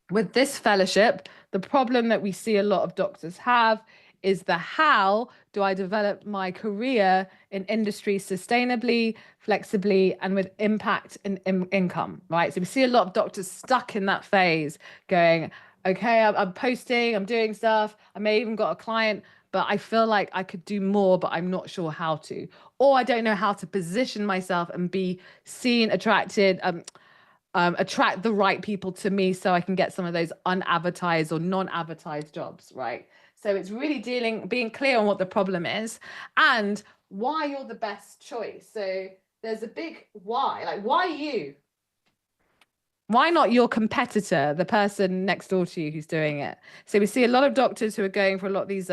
S1: with this fellowship, the problem that we see a lot of doctors have is the how do I develop my career in industry sustainably, flexibly, and with impact and income, right? So we see a lot of doctors stuck in that phase going, okay, I'm posting, I'm doing stuff, I may even got a client, but I feel like I could do more, but I'm not sure how to. Or I don't know how to position myself and be seen, attracted, attract the right people to me so I can get some of those unadvertised or non-advertised jobs, right? So it's really being clear on what the problem is and why you're the best choice. So there's a big why, like why you? Why not your competitor, the person next door to you who's doing it? So we see a lot of doctors who are going for a lot of these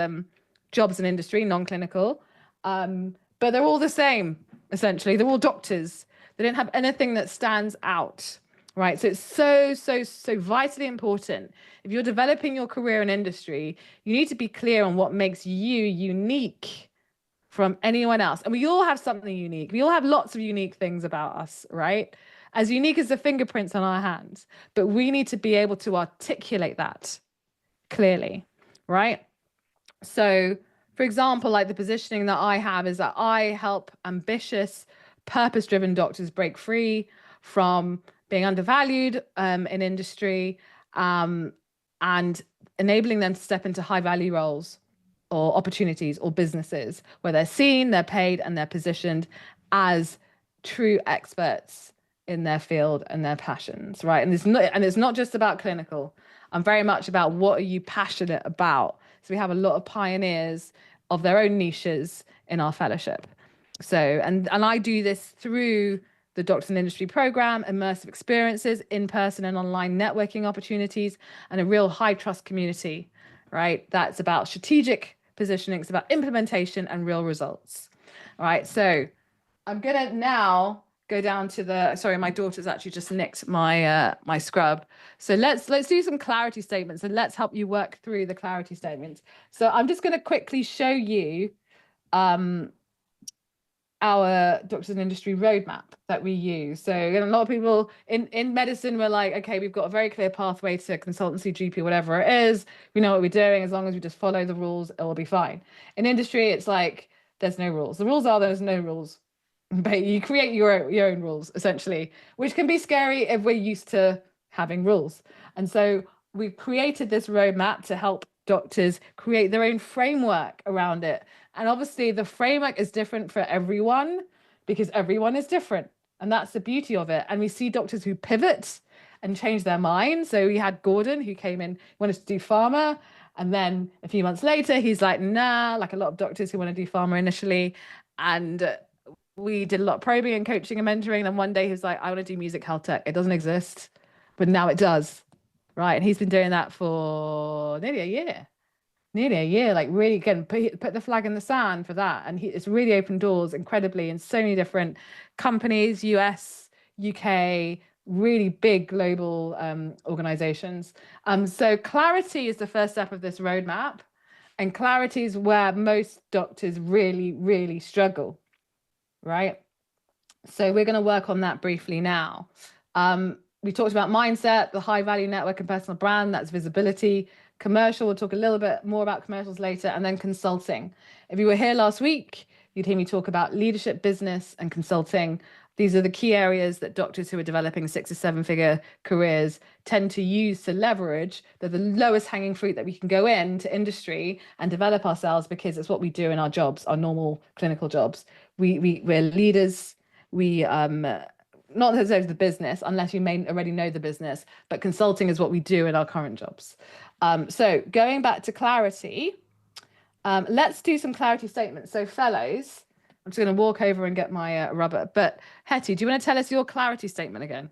S1: jobs in industry, non-clinical, but they're all the same, essentially. They're all doctors. They don't have anything that stands out, right? So it's so vitally important. If you're developing your career in industry, you need to be clear on what makes you unique from anyone else. And we all have something unique. We all have lots of unique things about us, right? As unique as the fingerprints on our hands, but we need to be able to articulate that clearly, right? So, for example, like the positioning that I have is that I help ambitious, purpose-driven doctors break free from being undervalued in industry and enabling them to step into high-value roles or opportunities or businesses where they're seen, they're paid, and they're positioned as true experts in their field and their passions, right? And it's not just about clinical. I'm very much about what are you passionate about. So we have a lot of pioneers of their own niches in our fellowship. So and I do this through the Doctors in Industry program, immersive experiences, in-person and online networking opportunities, and a real high trust community, right? That's about strategic positioning, it's about implementation and real results. All right, so I'm gonna now go down to the, sorry, my daughter's actually just nicked my my scrub. So let's do some clarity statements, and let's help you work through the clarity statements. So I'm just going to quickly show you our doctors and industry roadmap that we use. So a lot of people in medicine, we're like, okay, we've got a very clear pathway to consultancy, GP, whatever it is. We know what we're doing. As long as we just follow the rules, it will be fine. In industry, it's like, there's no rules. The rules are there's no rules. But you create your own rules, essentially, which can be scary if we're used to having rules. And so we've created this roadmap to help doctors create their own framework around it. And obviously the framework is different for everyone because everyone is different. And that's the beauty of it. And we see doctors who pivot and change their mind. So we had Gordon, who came in, wanted to do pharma. And then a few months later, he's like, nah, like a lot of doctors who want to do pharma initially. And we did a lot of probing and coaching and mentoring. And one day he was like, I want to do music health tech. It doesn't exist, but now it does. Right. And he's been doing that for nearly a year, like really again, put the flag in the sand for that. And it's really opened doors incredibly in so many different companies, US, UK, really big global organizations. So clarity is the first step of this roadmap. And clarity is where most doctors really, really struggle. Right. So we're going to work on that briefly now. We talked about mindset, the high value network and personal brand, that's visibility. Commercial, we'll talk a little bit more about commercials later, and then consulting. If you were here last week, you'd hear me talk about leadership, business, and consulting. These are the key areas that doctors who are developing 6 or 7 figure careers tend to use to leverage. They're the lowest hanging fruit that we can go into industry and develop ourselves, because it's what we do in our jobs, our normal clinical jobs. We're leaders. We not necessarily the business, unless you may already know the business, but consulting is what we do in our current jobs. So going back to clarity, let's do some clarity statements. So fellows, I'm just going to walk over and get my rubber. But Hetty, do you want to tell us your clarity statement again?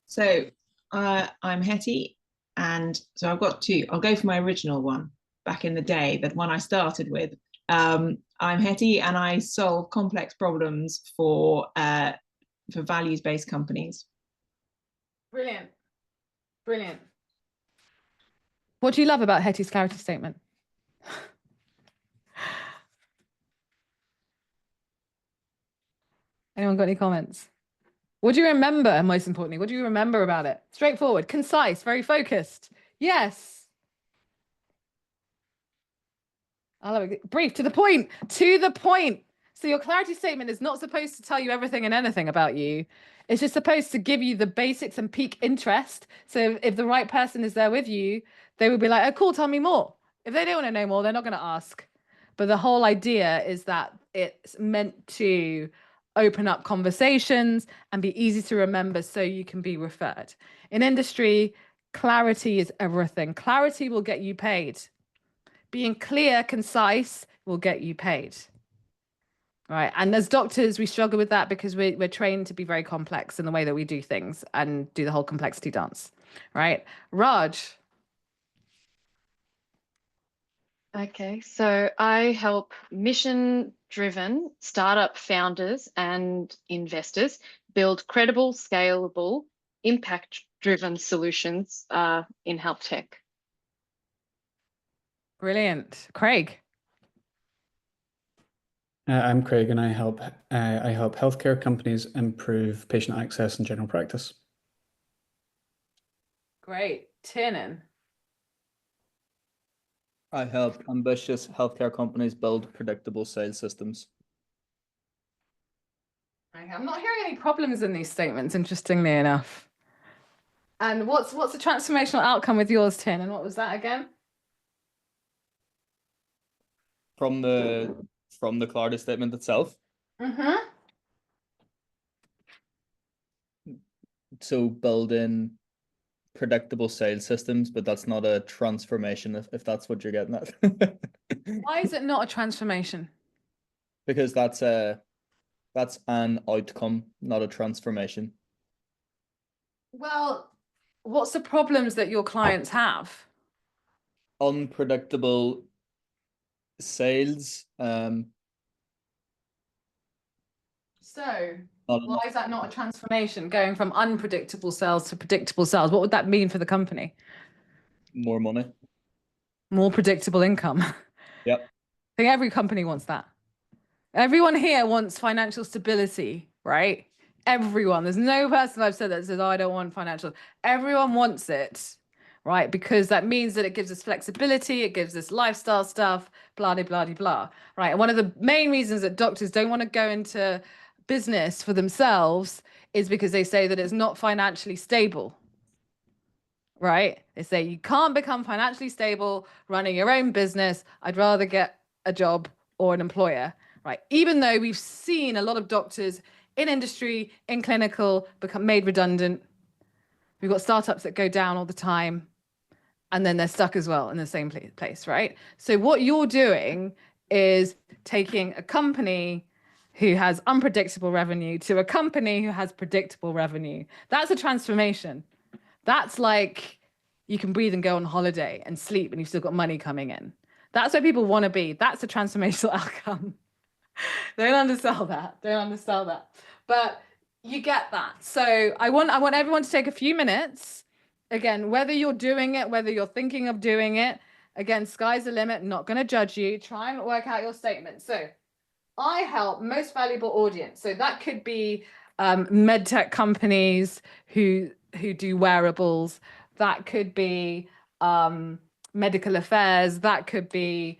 S2: So I'm Hetty, and so I've got two. I'll go for my original one back in the day, that one I started with. I'm Hetty, and I solve complex problems for values-based companies.
S1: Brilliant. Brilliant. What do you love about Hetty's clarity statement? Anyone got any comments? What do you remember? And most importantly, what do you remember about it? Straightforward, concise, very focused. Yes. I love it. Brief, to the point, to the point. So your clarity statement is not supposed to tell you everything and anything about you. It's just supposed to give you the basics and pique interest. So if the right person is there with you, they will be like, oh, cool, tell me more. If they don't want to know more, they're not going to ask. But the whole idea is that it's meant to open up conversations and be easy to remember so you can be referred. In industry, clarity is everything. Clarity will get you paid. Being clear, concise will get you paid. Right. And as doctors, we struggle with that because we're trained to be very complex in the way that we do things and do the whole complexity dance. Right. Raj.
S3: Okay, so I help mission-driven startup founders and investors build credible, scalable, impact-driven solutions in health tech.
S1: Brilliant. Craig.
S5: I'm Craig, and I help healthcare companies improve patient access in general practice.
S1: Great. Tiernan.
S6: I help ambitious healthcare companies build predictable sales systems.
S1: Okay, I'm not hearing any problems in these statements, interestingly enough. And what's the transformational outcome with yours, Tiernan? What was that again?
S6: From the clarity statement itself.
S1: Mm-hmm.
S6: So building predictable sales systems, but that's not a transformation, if that's what you're getting at.
S1: Why is it not a transformation?
S6: Because that's an outcome, not a transformation.
S1: Well, what's the problems that your clients have?
S6: Unpredictable sales,
S1: So
S6: Not
S1: why
S6: enough.
S1: is that not a transformation, going from unpredictable sales to predictable sales? What would that mean for the company?
S6: More money.
S1: More predictable income.
S6: Yep.
S1: I think every company wants that. Everyone here wants financial stability, right? Everyone. There's no person I've said that says, oh, I don't want financial. Everyone wants it, right? Because that means that it gives us flexibility, it gives us lifestyle stuff, blah, blah, blah, blah, right? And one of the main reasons that doctors don't want to go into business for themselves is because they say that it's not financially stable, right? They say you can't become financially stable running your own business. I'd rather get a job or an employer, right? Even though we've seen a lot of doctors in industry, in clinical, become made redundant. We've got startups that go down all the time, and then they're stuck as well in the same place, right? So what you're doing is taking a company who has unpredictable revenue to a company who has predictable revenue. That's a transformation. That's like you can breathe and go on holiday and sleep and you've still got money coming in. That's where people want to be. That's a transformational outcome. Don't undersell that. Don't undersell that. But you get that. So I want everyone to take a few minutes. Again, whether you're doing it, whether you're thinking of doing it, again, sky's the limit, not going to judge you. Try and work out your statement. So I help most valuable audience. So that could be med tech companies who do wearables. That could be medical affairs. That could be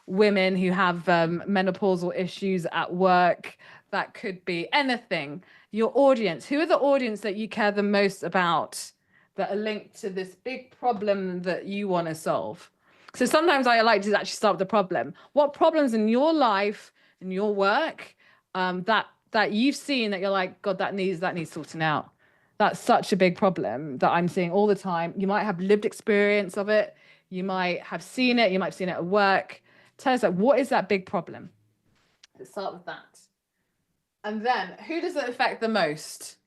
S1: women who have menopausal issues at work. That could be anything. Your audience. Who are the audience that you care the most about that are linked to this big problem that you want to solve? So sometimes I like to actually start with the problem. What problems in your life, in your work, that you've seen that you're like, God, that needs sorting out. That's such a big problem that I'm seeing all the time. You might have lived experience of it. You might have seen it. You might have seen it at work. Tell us, like, what is that big problem? Let's start with that. And then who does it affect the most?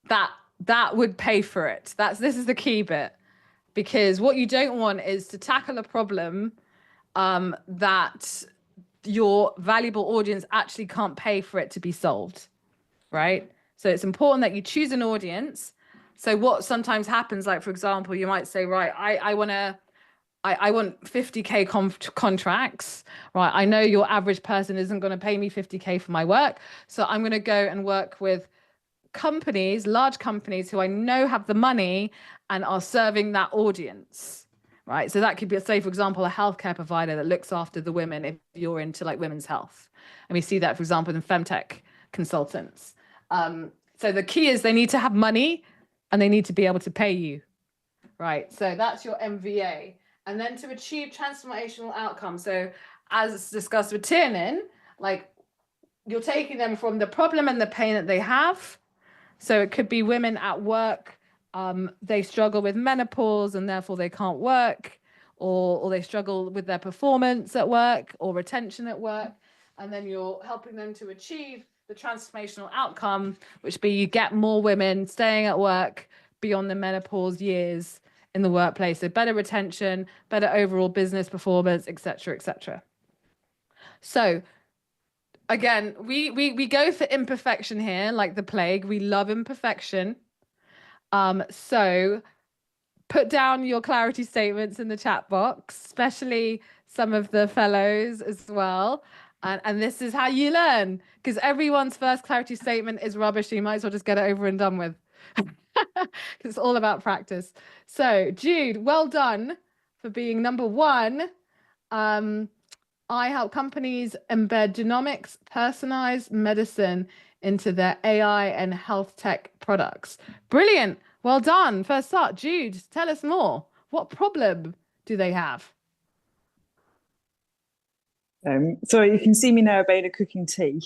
S1: That would pay for it. This is the key bit. Because what you don't want is to tackle a problem that your valuable audience actually can't pay for it to be solved, right? So it's important that you choose an audience. So what sometimes happens, like, for example, you might say, right, I want 50K contracts, right? I know your average person isn't going to pay me 50K for my work. So I'm going to go and work with companies, large companies who I know have the money and are serving that audience, right? So that could be, say, for example, a healthcare provider that looks after the women if you're into like women's health. And we see that, for example, in femtech consultants. So the key is they need to have money and they need to be able to pay you, right? So that's your MVA. And then to achieve transformational outcomes. So as discussed with Tiernan, like you're taking them from the problem and the pain that they have. So it could be women at work, they struggle with menopause and therefore they can't work, or they struggle with their performance at work or retention at work. And then you're helping them to achieve the transformational outcome, which be you get more women staying at work beyond the menopause years in the workplace. So better retention, better overall business performance, et cetera, et cetera. So again, we go for imperfection here, like the plague. We love imperfection. So put down your clarity statements in the chat box, especially some of the fellows as well. And this is how you learn, because everyone's first clarity statement is rubbish. So you might as well just get it over and done with. It's all about practice. So Jude, well done for being number one. I help companies embed genomics, personalized medicine into their AI and health tech products. Brilliant. Well done. First up, Jude, tell us more. What problem do they have?
S10: So you can see me now, Beta, cooking tea.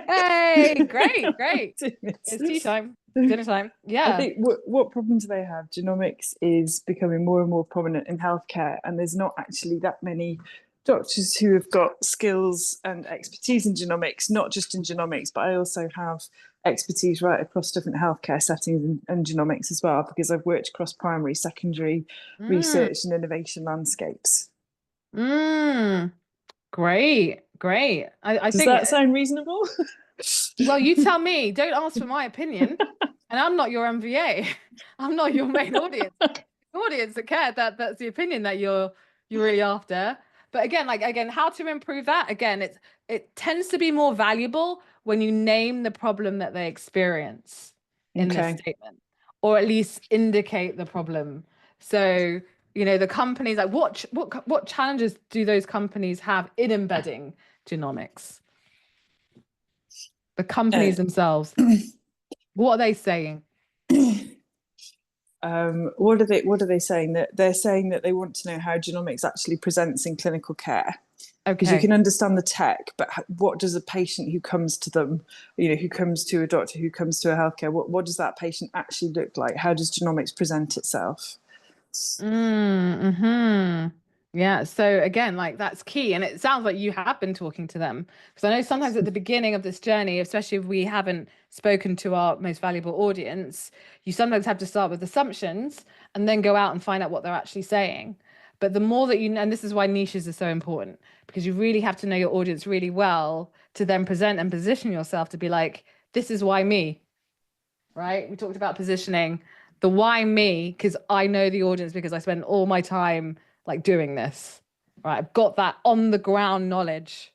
S1: Hey, great, great. It's tea time, dinner time. Yeah.
S10: I think what problem do they have? Genomics is becoming more and more prominent in healthcare, and there's not actually that many doctors who have got skills and expertise in genomics, not just in genomics, but I also have expertise right across different healthcare settings and genomics as well, because I've worked across primary, secondary research and innovation landscapes.
S1: Great. I
S10: Does
S1: think
S10: that sound reasonable?
S1: Well, you tell me. Don't ask for my opinion. And I'm not your MVA. I'm not your main audience. The audience that care, that's the opinion that you're really after. But again, how to improve that? Again, it tends to be more valuable when you name the problem that they experience in this statement, or at least indicate the problem. So, the companies, like what challenges do those companies have in embedding genomics? The companies themselves, what are they saying?
S10: What are they saying? That they're saying that they want to know how genomics actually presents in clinical care. Because you can understand the tech, but what does a patient who comes to them, who comes to a doctor, who comes to a healthcare, what does that patient actually look like? How does genomics present itself?
S1: Yeah, so again, that's key. And it sounds like you have been talking to them, because I know sometimes at the beginning of this journey, especially if we haven't spoken to our most valuable audience, you sometimes have to start with assumptions and then go out and find out what they're actually saying. But the more that and this is why niches are so important, because you really have to know your audience really well to then present and position yourself to be like, this is why me, right? We talked about positioning, the why me, because I know the audience, because I spend all my time doing this, right? I've got that on the ground knowledge,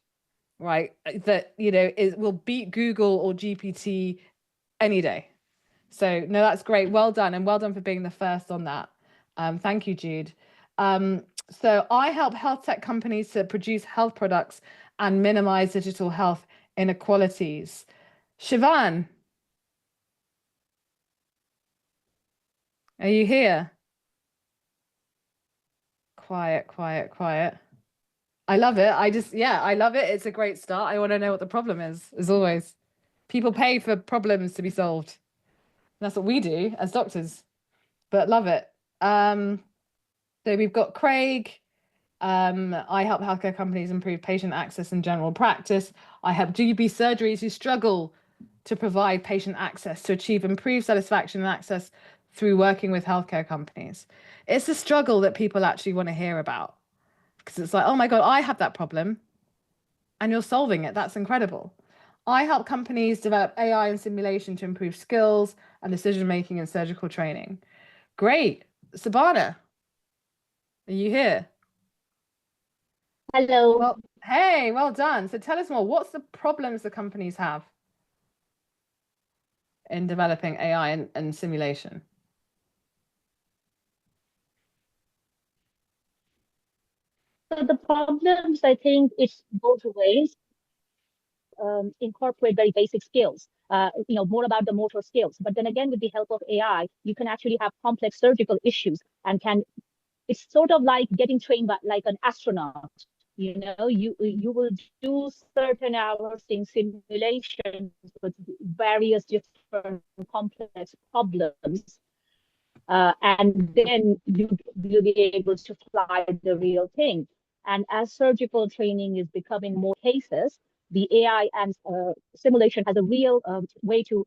S1: right? That, will beat Google or GPT any day. So no, that's great. Well done. And well done for being the first on that. Thank you, Jude. So I help health tech companies to produce health products and minimize digital health inequalities. Siobhan, are you here? Quiet. I love it. I love it. It's a great start. I want to know what the problem is, as always. People pay for problems to be solved. That's what we do as doctors, but love it. So we've got Craig. I help healthcare companies improve patient access in general practice. I help GP surgeries who struggle to provide patient access to achieve improved satisfaction and access through working with healthcare companies. It's a struggle that people actually want to hear about, because it's like, oh my God, I have that problem and you're solving it. That's incredible. I help companies develop AI and simulation to improve skills and decision-making in surgical training. Great. Sabana, are you here?
S11: Hello.
S1: Well, hey, well done. So tell us more. What's the problems the companies have in developing AI and simulation?
S11: So the problems, I think, it's both ways. Incorporate very basic skills, more about the motor skills. But then again, with the help of AI, you can actually have complex surgical issues and it's sort of like getting trained by like an astronaut. You will do certain hours in simulations with various different complex problems. And then you'll be able to fly the real thing. And as surgical training is becoming more cases, the AI and simulation has a real way to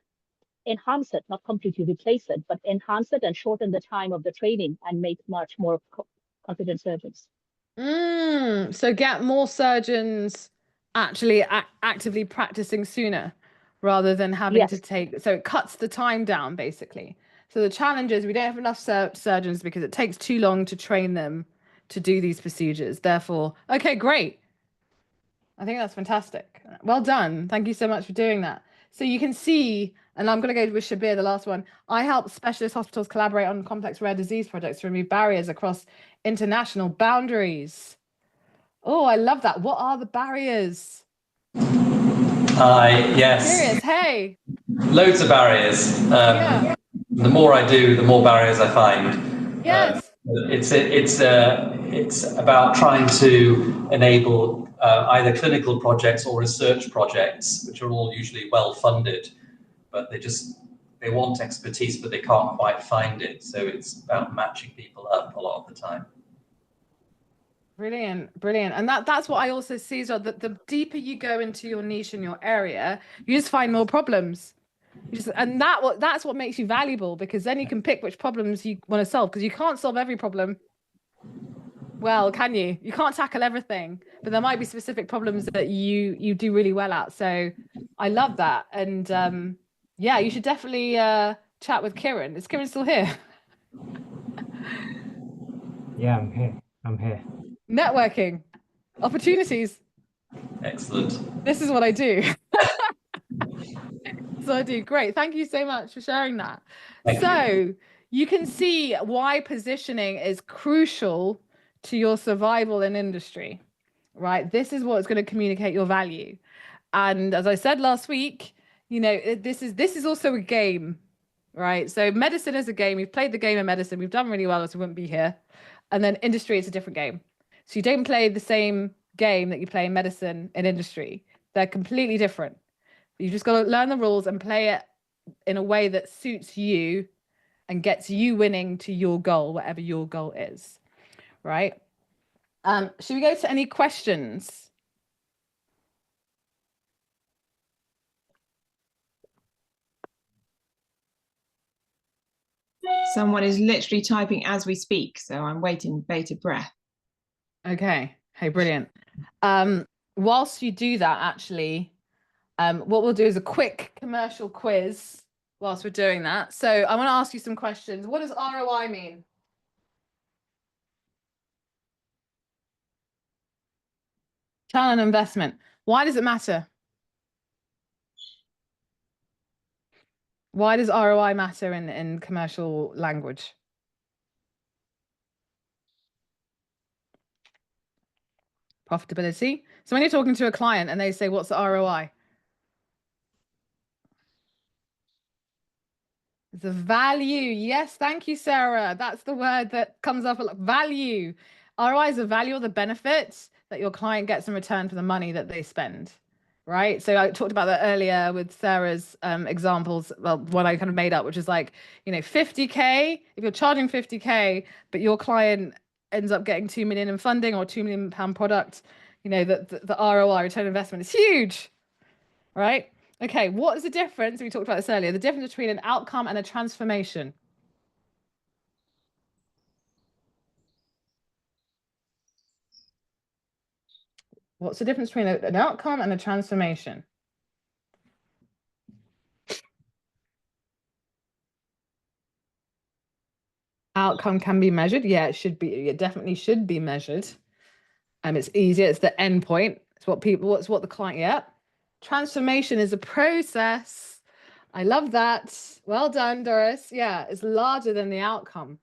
S11: enhance it, not completely replace it, but enhance it and shorten the time of the training and make much more confident surgeons.
S1: So get more surgeons actually actively practicing sooner, rather than having to take, so it cuts the time down basically. So the challenge is we don't have enough surgeons because it takes too long to train them to do these procedures. Therefore, okay, great. I think that's fantastic. Well done. Thank you so much for doing that. So you can see, and I'm going to go with Shabir, the last one. I help specialist hospitals collaborate on complex rare disease projects to remove barriers across international boundaries. Oh, I love that. What are the barriers?
S12: Yes.
S1: Curious. Hey.
S12: Loads of barriers.
S1: Yeah.
S12: The more I do, the more barriers I find.
S1: Yes.
S12: It's about trying to enable either clinical projects or research projects, which are all usually well funded, but they want expertise, but they can't quite find it. So it's about matching people up a lot of the time.
S1: Brilliant. And that's what I also see as well, that the deeper you go into your niche and your area, you just find more problems. And that's what makes you valuable, because then you can pick which problems you want to solve, because you can't solve every problem. Well, can you? You can't tackle everything, but there might be specific problems that you do really well at. So I love that. And yeah, you should definitely chat with Kieran. Is Kieran still here?
S7: Yeah, I'm here. I'm here.
S1: Networking, opportunities.
S12: Excellent.
S1: This is what I do. So I do. Great. Thank you so much for sharing that. So you can see why positioning is crucial to your survival in industry, right? This is what's going to communicate your value. And as I said last week, you know, this is also a game, right? So medicine is a game. We've played the game of medicine. We've done really well, else we wouldn't be here. And then industry is a different game. So you don't play the same game that you play in medicine and industry. They're completely different. You just got to learn the rules and play it in a way that suits you and gets you winning to your goal, whatever your goal is, right? Should we go to any questions?
S2: Someone is literally typing as we speak, so I'm waiting bated breath.
S1: Okay. Hey, brilliant. Whilst you do that, actually, what we'll do is a quick commercial quiz whilst we're doing that. So I want to ask you some questions. What does ROI mean? Return on investment. Why does it matter? Why does ROI matter in commercial language? Profitability. So when you're talking to a client and they say, what's the ROI? The value. Yes, thank you, Sarah. That's the word that comes up a lot. Value. ROI is the value or the benefits that your client gets in return for the money that they spend, right? So I talked about that earlier with Sarah's examples. Well, what I kind of made up, which is like, you know, 50K, if you're charging 50K, but your client ends up getting 2 million in funding or £2 million product, you know, the ROI, return on investment, is huge, right? Okay, what is the difference? We talked about this earlier, the difference between an outcome and a transformation. What's the difference between an outcome and a transformation? Outcome can be measured. Yeah, it should be. It definitely should be measured. It's easier. It's the end point. It's what the client, yeah. Transformation is a process. I love that. Well done, Doris. Yeah, it's larger than the outcome.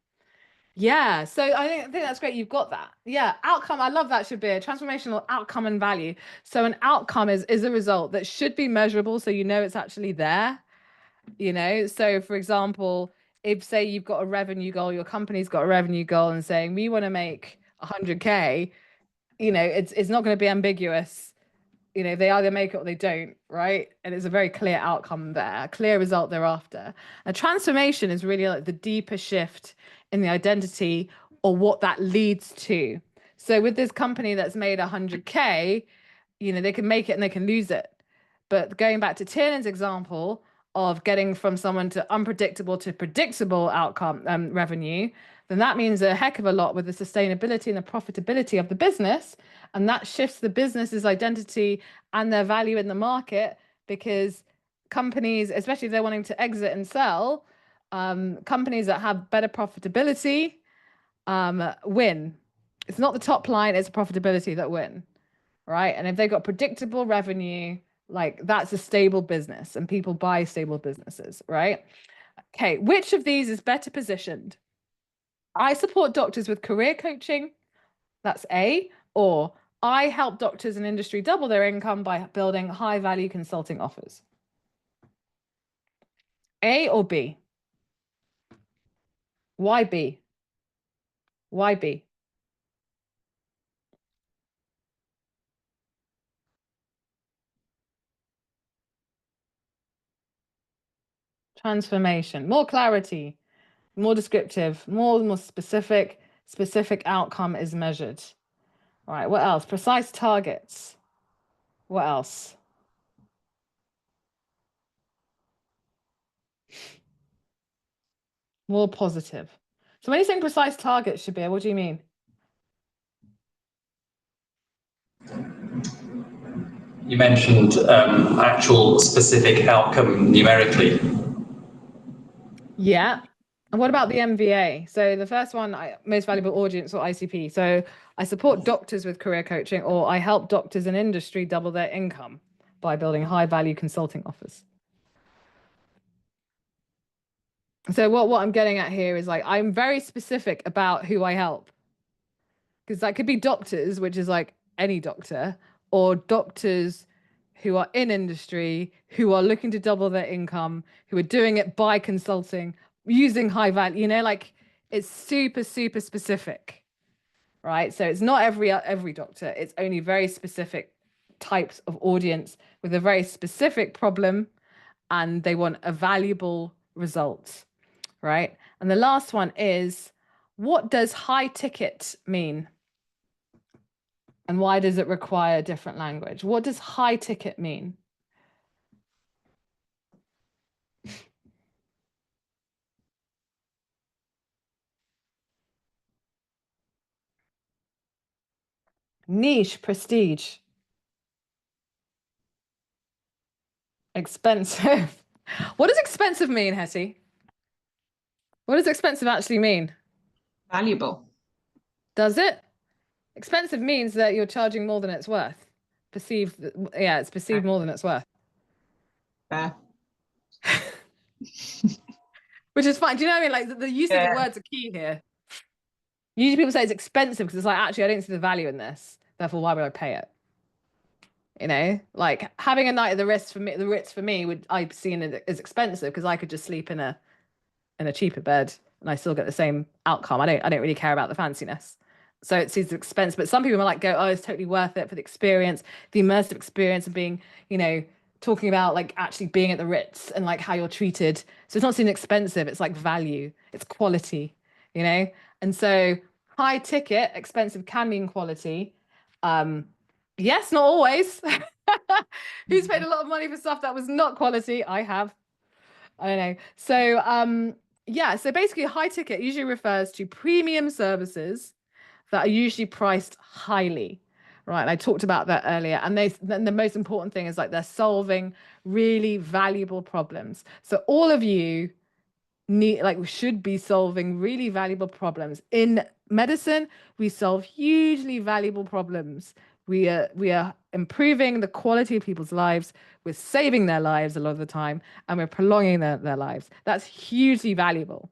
S1: Yeah, so I think that's great. You've got that. Yeah, outcome. I love that. Should be a transformational outcome and value. So an outcome is a result that should be measurable, so you know it's actually there. You know, so for example, if say you've got a revenue goal, your company's got a revenue goal, and saying we want to make 100K, you know, it's not going to be ambiguous. You know, they either make it or they don't, right? And it's a very clear outcome there, a clear result thereafter. A transformation is really like the deeper shift in the identity or what that leads to. So with this company that's made 100K, you know, they can make it and they can lose it. But going back to Tiernan's example of getting from someone to unpredictable to predictable outcome revenue, then that means a heck of a lot with the sustainability and the profitability of the business. And that shifts the business's identity and their value in the market, because companies, especially if they're wanting to exit and sell, companies that have better profitability win. It's not the top line, it's profitability that win, right? And if they've got predictable revenue, like that's a stable business and people buy stable businesses, right? Okay, which of these is better positioned? I support doctors with career coaching, that's A, or I help doctors in industry double their income by building high value consulting offers. A or B? Why B? Why B? Transformation, more clarity, more descriptive, more specific. Specific outcome is measured. All right, what else? Precise targets. What else? More positive. So when you're saying precise targets, Shabir, what do you mean?
S12: you mentioned actual specific outcome numerically.
S1: Yeah. And what about the MVA? So the first one, most valuable audience, or ICP. So I support doctors with career coaching, or I help doctors in industry double their income by building high value consulting offers. So what I'm getting at here is, like, I'm very specific about who I help, because that could be doctors, which is like any doctor, or doctors who are in industry, who are looking to double their income, who are doing it by consulting, using high value, like, it's super, super specific, right? So it's not every doctor, it's only very specific types of audience with a very specific problem, and they want a valuable result, right? And the last one is, what does high ticket mean? And why does it require a different language? What does high ticket mean? Niche, prestige. Expensive. What does expensive mean, Hetty? What does expensive actually mean?
S2: Valuable.
S1: Does it? Expensive means that you're charging more than it's worth. Perceived, yeah, it's perceived more than it's worth.
S2: Fair.
S1: Which is fine. Do you know what I mean? Like, the use of the words are key here. Usually people say it's expensive because it's like, actually, I don't see the value in this. Therefore, why would I pay it? Like, having a night at the Ritz for me, would I be seen as expensive because I could just sleep in a cheaper bed and I still get the same outcome. I don't really care about the fanciness. So it seems expensive, but some people might go, oh, it's totally worth it for the experience, the immersive experience of being, talking about, like, actually being at the Ritz and, like, how you're treated. So it's not seen expensive, it's like value, it's quality, And so high ticket, expensive can mean quality. Yes, not always. Who's paid a lot of money for stuff that was not quality? I have. I don't know. So yeah, so basically high ticket usually refers to premium services that are usually priced highly, right? And I talked about that earlier. And then the most important thing is, like, they're solving really valuable problems. So all of you should be solving really valuable problems. In medicine, we solve hugely valuable problems. We are improving the quality of people's lives. We're saving their lives a lot of the time, and we're prolonging their lives. That's hugely valuable.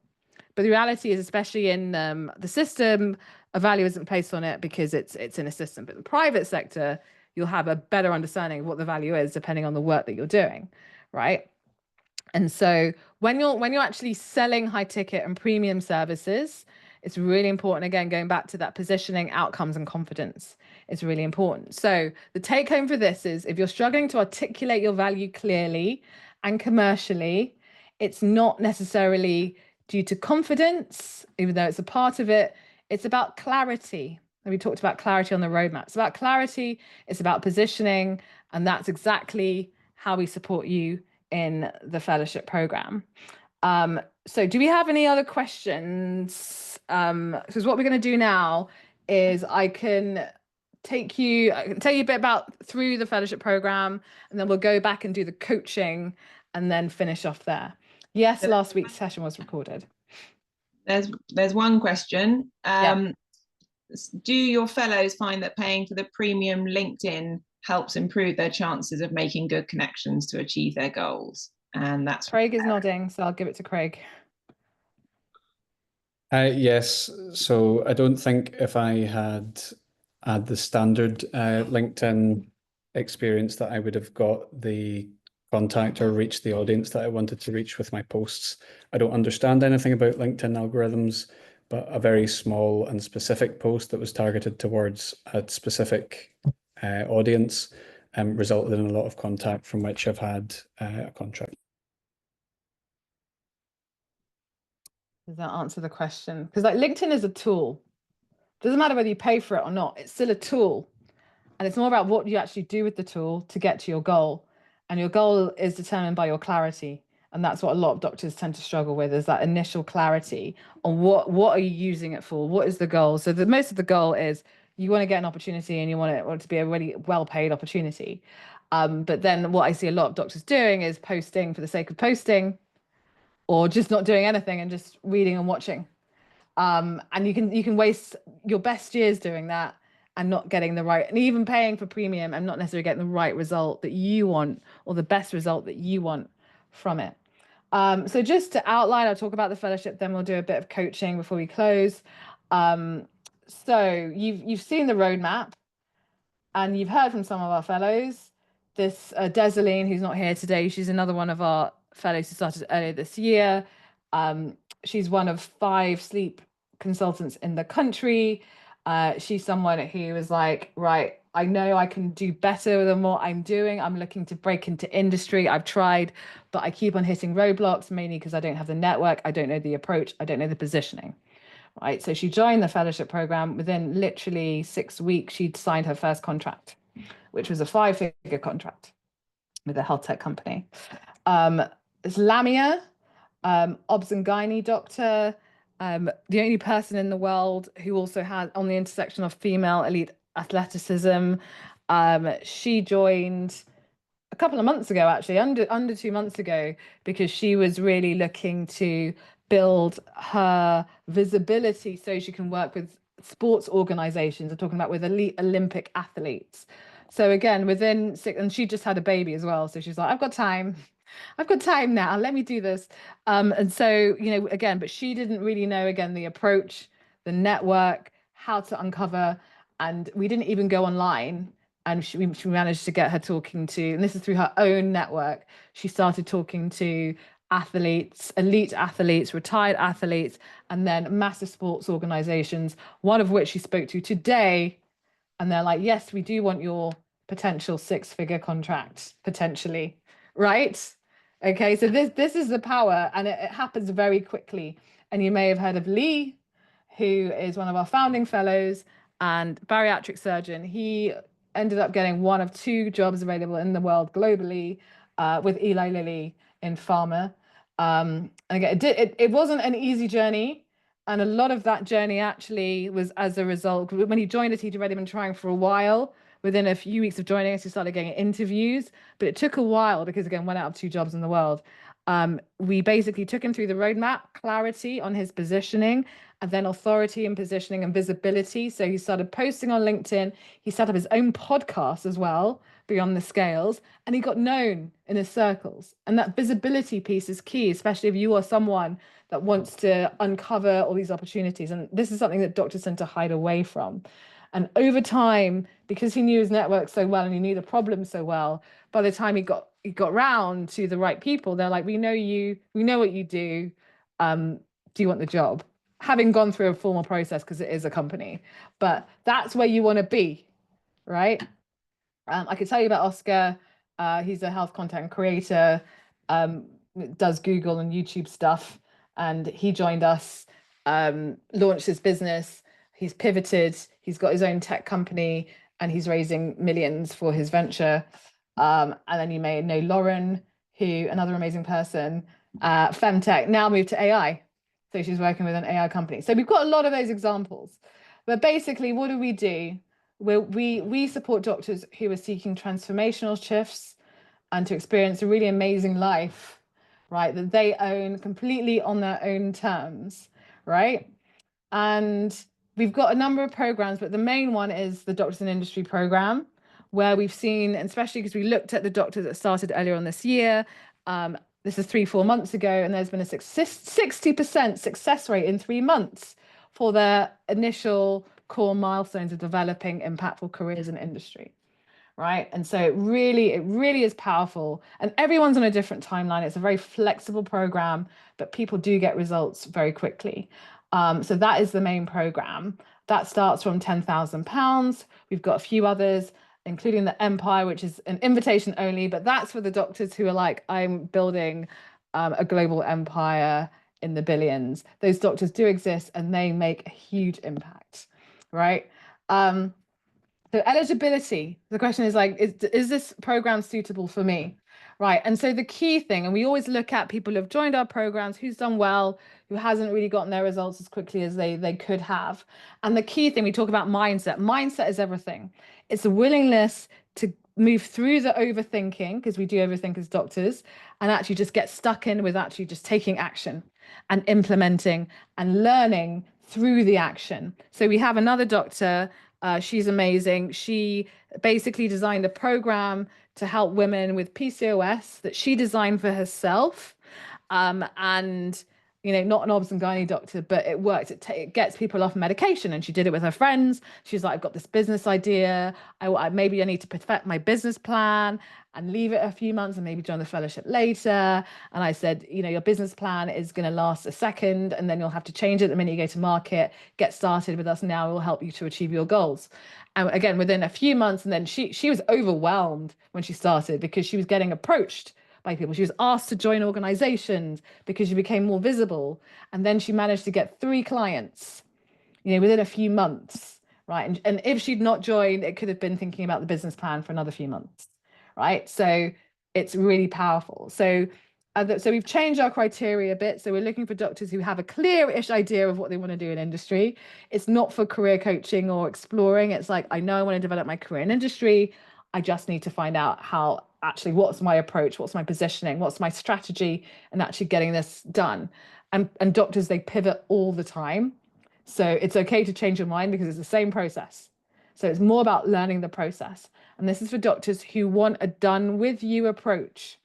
S1: But the reality is, especially in the system, a value isn't placed on it because it's in a system. But in the private sector, you'll have a better understanding of what the value is depending on the work that you're doing, right? And so when you're actually selling high ticket and premium services, it's really important, again, going back to that positioning, outcomes, and confidence. It's really important. So the take home for this is, if you're struggling to articulate your value clearly and commercially, it's not necessarily due to confidence, even though it's a part of it. It's about clarity. And we talked about clarity on the roadmap. It's about clarity. It's about positioning. And that's exactly how we support you in the fellowship program. So do we have any other questions? Because what we're going to do now is I can tell you a bit about through the fellowship program, and then we'll go back and do the coaching and then finish off there. Yes, last week's session was recorded.
S2: There's one question. Do your fellows find that paying for the premium LinkedIn helps improve their chances of making good connections to achieve their goals? And that's
S1: Craig is nodding, so I'll give it to Craig.
S5: Yes, so I don't think if I had the standard LinkedIn experience that I would have got the contact or reach the audience that I wanted to reach with my posts. I don't understand anything about LinkedIn algorithms, but a very small and specific post that was targeted towards a specific audience resulted in a lot of contact, from which I've had a contract.
S1: Does that answer the question? Because, like, LinkedIn is a tool. Doesn't matter whether you pay for it or not, it's still a tool. And it's more about what you actually do with the tool to get to your goal. And your goal is determined by your clarity. And that's what a lot of doctors tend to struggle with, is that initial clarity on what are you using it for? What is the goal? So most of the goal is you want to get an opportunity, and you want it to be a really well-paid opportunity. But then what I see a lot of doctors doing is posting for the sake of posting, or just not doing anything and just reading and watching. And you can waste your best years doing that and not getting the right, and even paying for premium and not necessarily getting the right result that you want, or the best result that you want from it. So just to outline, I'll talk about the fellowship, then we'll do a bit of coaching before we close. So you've seen the roadmap, and you've heard from some of our fellows. This Desaline, who's not here today, she's another one of our fellows who started earlier this year. She's one of 5 sleep consultants in the country. She's someone who was like, right, I know I can do better than what I'm doing. I'm looking to break into industry. I've tried, but I keep on hitting roadblocks, mainly because I don't have the network. I don't know the approach. I don't know the positioning. Right. So she joined the fellowship program. Within literally 6 weeks, she'd signed her first contract, which was a 5-figure contract with a health tech company. It's Lamia, obs and gynae doctor, the only person in the world who also has on the intersection of female elite athleticism. She joined a couple of months ago, actually, under 2 months ago, because she was really looking to build her visibility so she can work with sports organizations. I'm talking about with elite Olympic athletes. So again, within 6, and she just had a baby as well. So she's like, I've got time now, let me do this. And so, you know, again, but she didn't really know, again, the approach, the network, how to uncover, and we didn't even go online. And she managed to get her talking to, and this is through her own network. She started talking to athletes, elite athletes, retired athletes, and then massive sports organizations, one of which she spoke to today. And they're like, yes, we do want your potential 6-figure contract, potentially, right? Okay, so this is the power, and it happens very quickly. And you may have heard of Lee, who is one of our founding fellows and bariatric surgeon. He ended up getting one of 2 jobs available in the world globally with Eli Lilly in pharma. And again, it wasn't an easy journey. And a lot of that journey actually was as a result. When he joined us, he'd already been trying for a while. Within a few weeks of joining us, he started getting interviews, but it took a while because, again, went out of 2 jobs in the world. We basically took him through the roadmap, clarity on his positioning, and then authority and positioning and visibility. So he started posting on LinkedIn. He set up his own podcast as well, Beyond the Scales, and he got known in his circles. And that visibility piece is key, especially if you are someone that wants to uncover all these opportunities. And this is something that doctors tend to hide away from. And over time, because he knew his network so well and he knew the problem so well, by the time he got round to the right people, they're like, we know you, we know what you do. Do you want the job? Having gone through a formal process, because it is a company, but that's where you want to be, right? I could tell you about Oscar. He's a health content creator, does Google and YouTube stuff, and he joined us, launched his business. He's pivoted. He's got his own tech company, and he's raising millions for his venture. And then you may know Lauren, who another amazing person, Femtech, now moved to AI. So she's working with an AI company. So we've got a lot of those examples. But basically, what do? We support doctors who are seeking transformational shifts and to experience a really amazing life, right, that they own completely on their own terms, right? And we've got a number of programs, but the main one is the Doctors in Industry program, where we've seen, especially because we looked at the doctors that started earlier on this year, this is 3-4 months ago, and there's been a 60% success rate in 3 months for their initial core milestones of developing impactful careers in industry, right? And so it really is powerful, and everyone's on a different timeline. It's a very flexible program, but people do get results very quickly. So that is the main program. That starts from £10,000. We've got a few others, including the Empire, which is an invitation only, but that's for the doctors who are like, I'm building a global empire in the billions. Those doctors do exist, and they make a huge impact, right? So eligibility, the question is like, is this program suitable for me? Right. And so the key thing, and we always look at people who have joined our programs, who's done well, who hasn't really gotten their results as quickly as they could have. And the key thing, we talk about mindset. Mindset is everything. It's a willingness to move through the overthinking, because we do overthink as doctors, and actually just get stuck in with actually just taking action and implementing and learning through the action. So we have another doctor, she's amazing. She basically designed a program to help women with PCOS that she designed for herself. And you know, not an obs and gynae doctor, but it works. It gets people off medication, and she did it with her friends. She's like, I've got this business idea. Maybe I need to perfect my business plan and leave it a few months and maybe join the fellowship later. And I said, you know, your business plan is going to last a second, and then you'll have to change it the minute you go to market. Get started with us now. We'll help you to achieve your goals. And again, within a few months, and then she was overwhelmed when she started, because she was getting approached by people. She was asked to join organizations because she became more visible. And then she managed to get 3 clients, you know, within a few months, right? And if she'd not joined, it could have been thinking about the business plan for another few months, right? So it's really powerful. So we've changed our criteria a bit. So we're looking for doctors who have a clear-ish idea of what they want to do in industry. It's not for career coaching or exploring. It's like, I know I want to develop my career in industry. I just need to find out how actually, what's my approach, what's my positioning, what's my strategy, and actually getting this done. And doctors, they pivot all the time. So it's okay to change your mind, because it's the same process. So it's more about learning the process. And this is for doctors who want a done with you approach,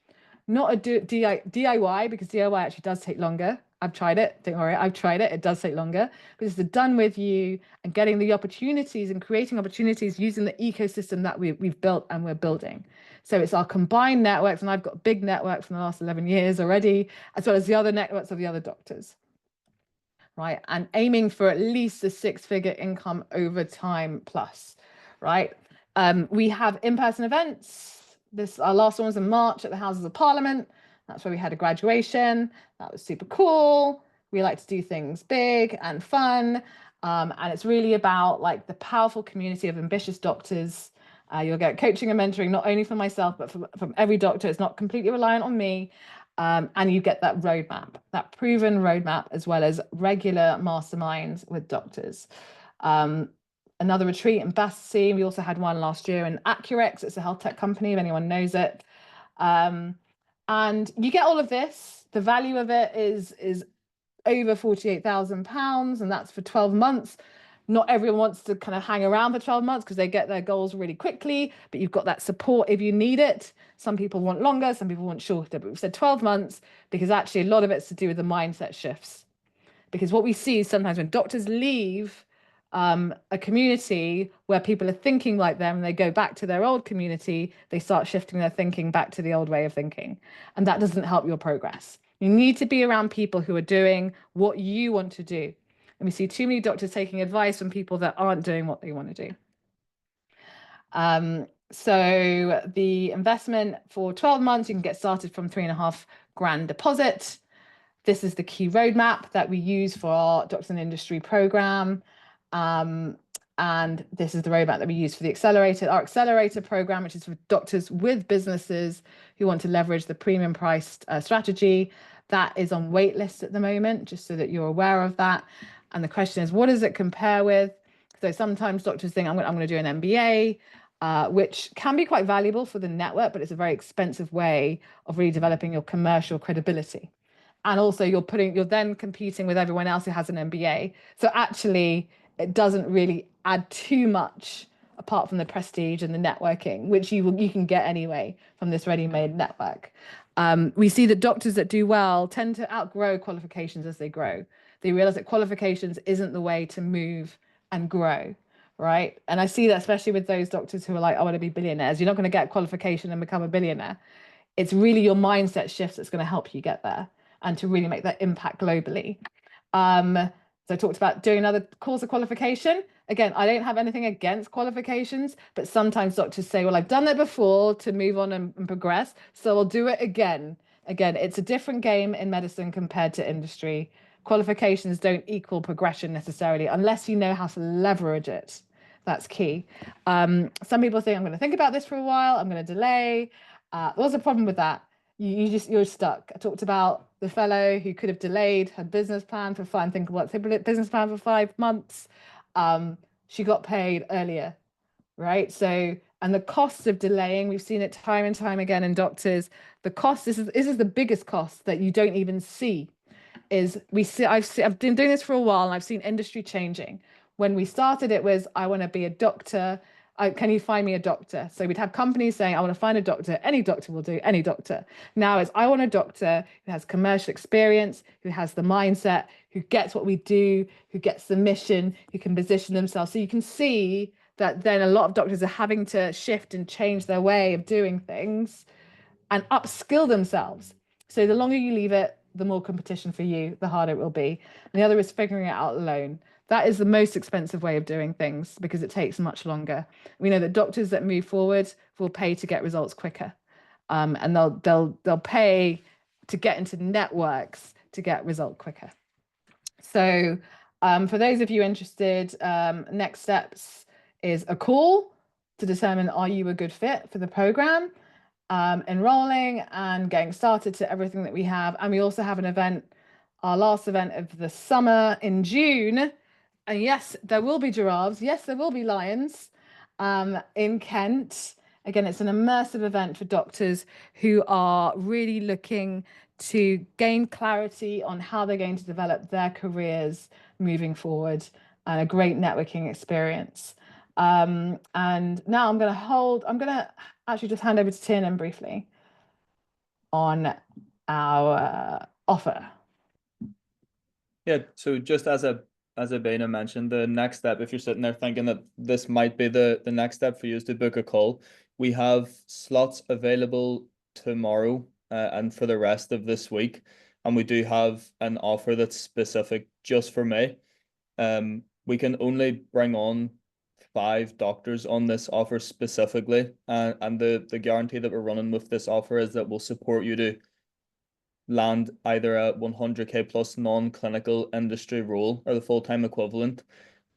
S1: not a DIY, because DIY actually does take longer. I've tried it. Don't worry, I've tried it. It does take longer, but it's the done with you and getting the opportunities and creating opportunities using the ecosystem that we've built and we're building. So it's our combined networks, and I've got a big network from the last 11 years already, as well as the other networks of the other doctors, right? And aiming for at least a 6-figure income over time plus, right? We have in-person events. Our last one was in March at the Houses of Parliament. That's where we had a graduation. That was super cool. We like to do things big and fun. And it's really about like the powerful community of ambitious doctors. You'll get coaching and mentoring, not only from myself, but from every doctor. It's not completely reliant on me. And you get that roadmap, that proven roadmap, as well as regular masterminds with doctors. Another retreat in Battersea. We also had one last year in Accurex. It's a health tech company, if anyone knows it. And you get all of this. The value of it is over £48,000, and that's for 12 months. Not everyone wants to kind of hang around for 12 months because they get their goals really quickly, but you've got that support if you need it. Some people want longer, some people want shorter, but we've said 12 months because actually a lot of it's to do with the mindset shifts. Because what we see is sometimes when doctors leave a community where people are thinking like them, and they go back to their old community, they start shifting their thinking back to the old way of thinking. And that doesn't help your progress. You need to be around people who are doing what you want to do. And we see too many doctors taking advice from people that aren't doing what they want to do. So the investment for 12 months, you can get started from $3.5 grand deposit. This is the key roadmap that we use for our Doctors in Industry program. And this is the roadmap that we use for the our accelerator program, which is for doctors with businesses who want to leverage the premium priced strategy. That is on wait list at the moment, just so that you're aware of that. And the question is, what does it compare with? So sometimes doctors think, I'm going to do an MBA, which can be quite valuable for the network, but it's a very expensive way of really developing your commercial credibility. And also you're then competing with everyone else who has an MBA. So actually, it doesn't really add too much apart from the prestige and the networking, which you can get anyway from this ready-made network. We see that doctors that do well tend to outgrow qualifications as they grow. They realize that qualifications isn't the way to move and grow, right? And I see that especially with those doctors who are like, I want to be billionaires. You're not going to get qualification and become a billionaire. It's really your mindset shift that's going to help you get there and to really make that impact globally. So I talked about doing another course of qualification. Again, I don't have anything against qualifications, but sometimes doctors say, well, I've done that before to move on and progress, so I'll do it again. Again, it's a different game in medicine compared to industry. Qualifications don't equal progression necessarily, unless you know how to leverage it. That's key. Some people think, I'm going to think about this for a while, I'm going to delay. What's the problem with that? You're stuck. I talked about the fellow who could have delayed her business plan for business plan for 5 months. She got paid earlier, right? So And the cost of delaying, we've seen it time and time again in doctors. The cost, this is the biggest cost that you don't even see, is I've been doing this for a while and I've seen industry changing. When we started, it was, I want to be a doctor. Can you find me a doctor? So we'd have companies saying, I want to find a doctor. Any doctor will do, any doctor. Now it's, I want a doctor who has commercial experience, who has the mindset, who gets what we do, who gets the mission, who can position themselves. So you can see that then a lot of doctors are having to shift and change their way of doing things and upskill themselves. So the longer you leave it, the more competition for you, the harder it will be. And the other is figuring it out alone. That is the most expensive way of doing things because it takes much longer. We know that doctors that move forward will pay to get results quicker, and they'll pay to get into networks to get result quicker. So for those of you interested, next steps is a call to determine, are you a good fit for the program, enrolling and getting started to everything that we have. And we also have an event, our last event of the summer in June. And yes, there will be giraffes. Yes, there will be lions in Kent. Again, it's an immersive event for doctors who are really looking to gain clarity on how they're going to develop their careers moving forward, and a great networking experience. And now I'm going to actually just hand over to Tiernan briefly on our offer.
S6: Yeah, so just as Abena mentioned, the next step, if you're sitting there thinking that this might be the next step for you, is to book a call. We have slots available tomorrow and for the rest of this week. And we do have an offer that's specific just for May. We can only bring on 5 doctors on this offer specifically. And the guarantee that we're running with this offer is that we'll support you to land either a 100K plus non-clinical industry role or the full-time equivalent,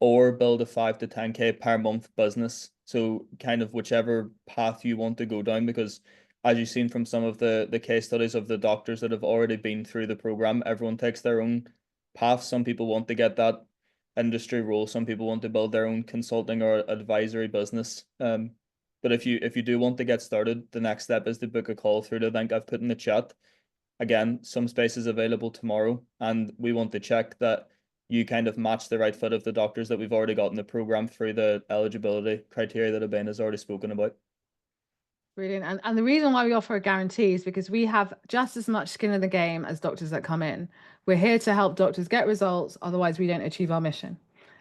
S6: or build a 5 to 10K per month business. So kind of whichever path you want to go down, because as you've seen from some of the case studies of the doctors that have already been through the program, everyone takes their own path. Some people want to get that industry role, some people want to build their own consulting or advisory business. But if you do want to get started, the next step is to book a call through the link I've put in the chat. Again, some spaces available tomorrow, and we want to check that you kind of match the right fit of the doctors that we've already got in the program through the eligibility criteria that Abena has already spoken about.
S1: Brilliant. And the reason why we offer a guarantee is because we have just as much skin in the game as doctors that come in. We're here to help doctors get results, otherwise we don't achieve our mission.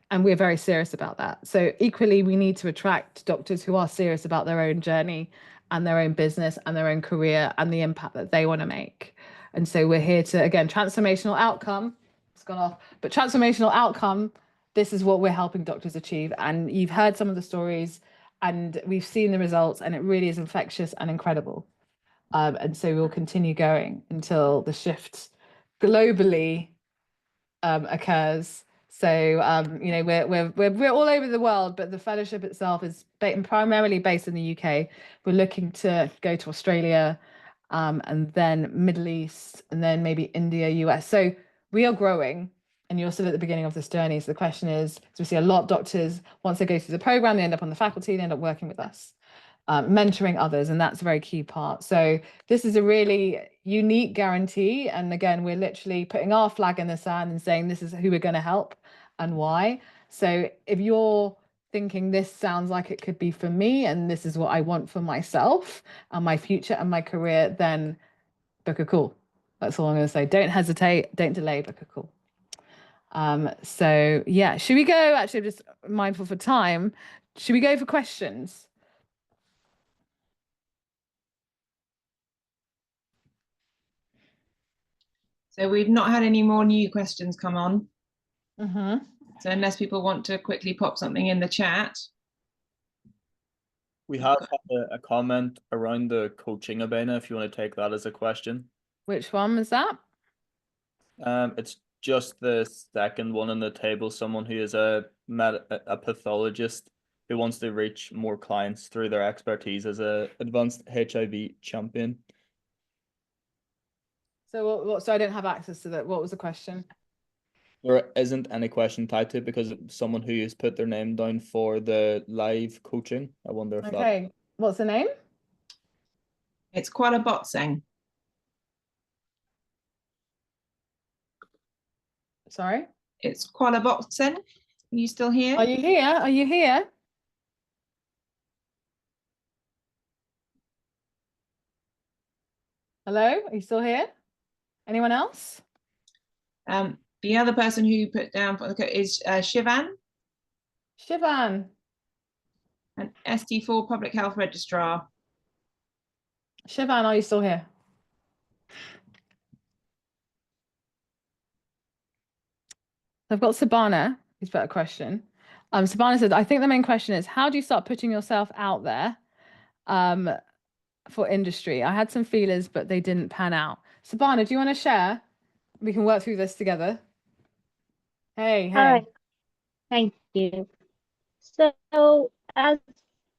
S1: And we're very serious about that. So equally, we need to attract doctors who are serious about their own journey and their own business and their own career and the impact that they want to make. And so we're here to, again, transformational outcome, it's gone off, but transformational outcome, this is what we're helping doctors achieve. And you've heard some of the stories and we've seen the results, and it really is infectious and incredible. And so we'll continue going until the shift globally occurs. So you know, we're all over the world, but the fellowship itself is primarily based in the UK. We're looking to go to Australia, and then Middle East, and then maybe India, US. So we are growing, and you're still at the beginning of this journey. So the question is, so we see a lot of doctors, once they go through the program, they end up on the faculty, they end up working with us, mentoring others, and that's a very key part. So this is a really unique guarantee. And again, we're literally putting our flag in the sand and saying, this is who we're going to help and why. So if you're thinking this sounds like it could be for me, and this is what I want for myself and my future and my career, then book a call. That's all I'm going to say. Don't hesitate, don't delay, book a call. So yeah, should we go? Actually, I'm just mindful for time. Should we go for questions?
S2: So we've not had any more new questions come on.
S1: Mm-hmm.
S2: So unless people want to quickly pop something in the chat.
S6: We have had a comment around the coaching, Abena, if you want to take that as a question.
S1: Which one was that?
S6: It's just the second one on the table, someone who is a pathologist who wants to reach more clients through their expertise as an advanced HIV champion.
S1: So so I don't have access to that. What was the question?
S6: There isn't any question tied to it because someone who has put their name down for the live coaching. I wonder if that.
S1: Okay, what's the name?
S2: It's Kuala Botseng.
S1: Sorry?
S2: It's Kuala Botseng. Are you still here?
S1: Are you here? Are you here? Hello? Are you still here? Anyone else?
S2: The other person who put down for the is Shivan,
S1: Shivan.
S2: an ST4 Public Health Registrar.
S1: Shivan, are you still here? I've got Sabana, who's put a question. Sabana said, I think the main question is, how do you start putting yourself out there for industry? I had some feelers, but they didn't pan out. Sabana, do you want to share? We can work through this together. Hey.
S11: Hi, thank you. So as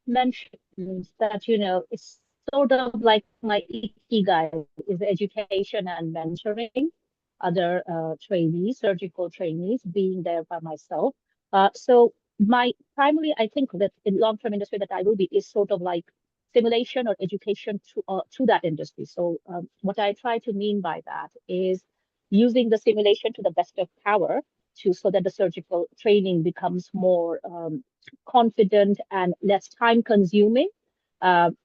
S11: mentioned that, it's sort of like my ikigai is education and mentoring other trainees, surgical trainees, being there by myself. So my primarily, I think that in long-term industry that I will be is sort of like simulation or education to that industry. So what I try to mean by that is using the simulation to the best of power so that the surgical training becomes more confident and less time consuming. So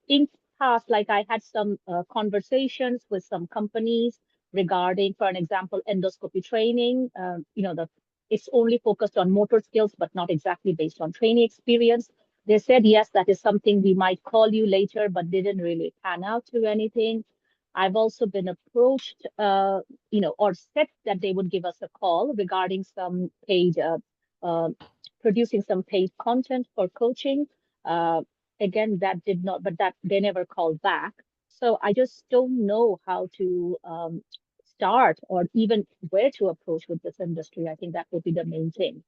S11: in past, like I had some conversations with some companies regarding, for an example, endoscopy training. It's only focused on motor skills, but not exactly based on training experience. They said, yes, that is something we might call you later, but didn't really pan out to anything. I've also been approached, or said that they would give us a call regarding some paid, producing some paid content for coaching. Again, that did not, but that they never called back. So I just don't know how to start or even where to approach with this industry. I think that would be the main thing.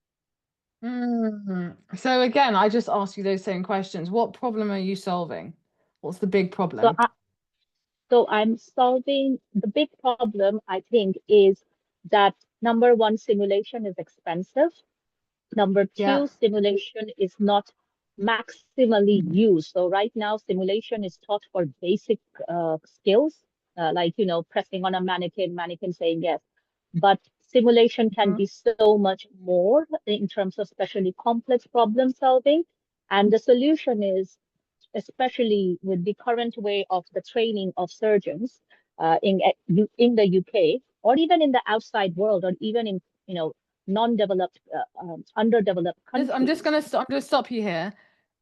S1: So again, I just asked you those same questions. What problem are you solving? What's the big problem?
S11: So I'm solving the big problem, I think, is that number one, simulation is expensive. Number two, simulation is not maximally used. So right now, simulation is taught for basic skills, like, pressing on a mannequin saying yes. But simulation can be so much more in terms of especially complex problem solving. And the solution is, especially with the current way of the training of surgeons in the UK, or even in the outside world, or even in non-developed, underdeveloped countries.
S1: I'm just gonna stop you here.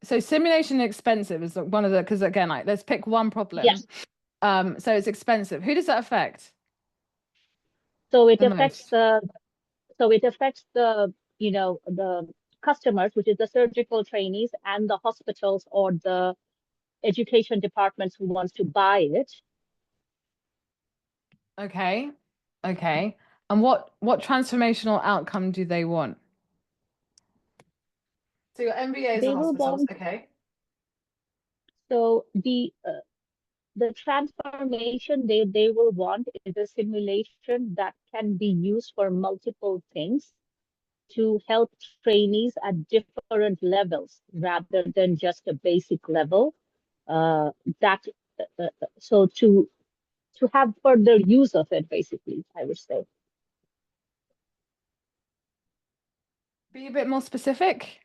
S1: So simulation expensive is one of the, because again, let's pick one problem.
S11: Yes.
S1: So it's expensive. Who does that affect?
S11: So it affects the the customers, which is the surgical trainees and the hospitals or the education departments who wants to buy it.
S1: Okay. And what transformational outcome do they want? So your MBA is a hospital. Okay.
S11: So the transformation they will want is a simulation that can be used for multiple things to help trainees at different levels rather than just a basic level. So to have further use of it, basically, I would say.
S1: Be a bit more specific.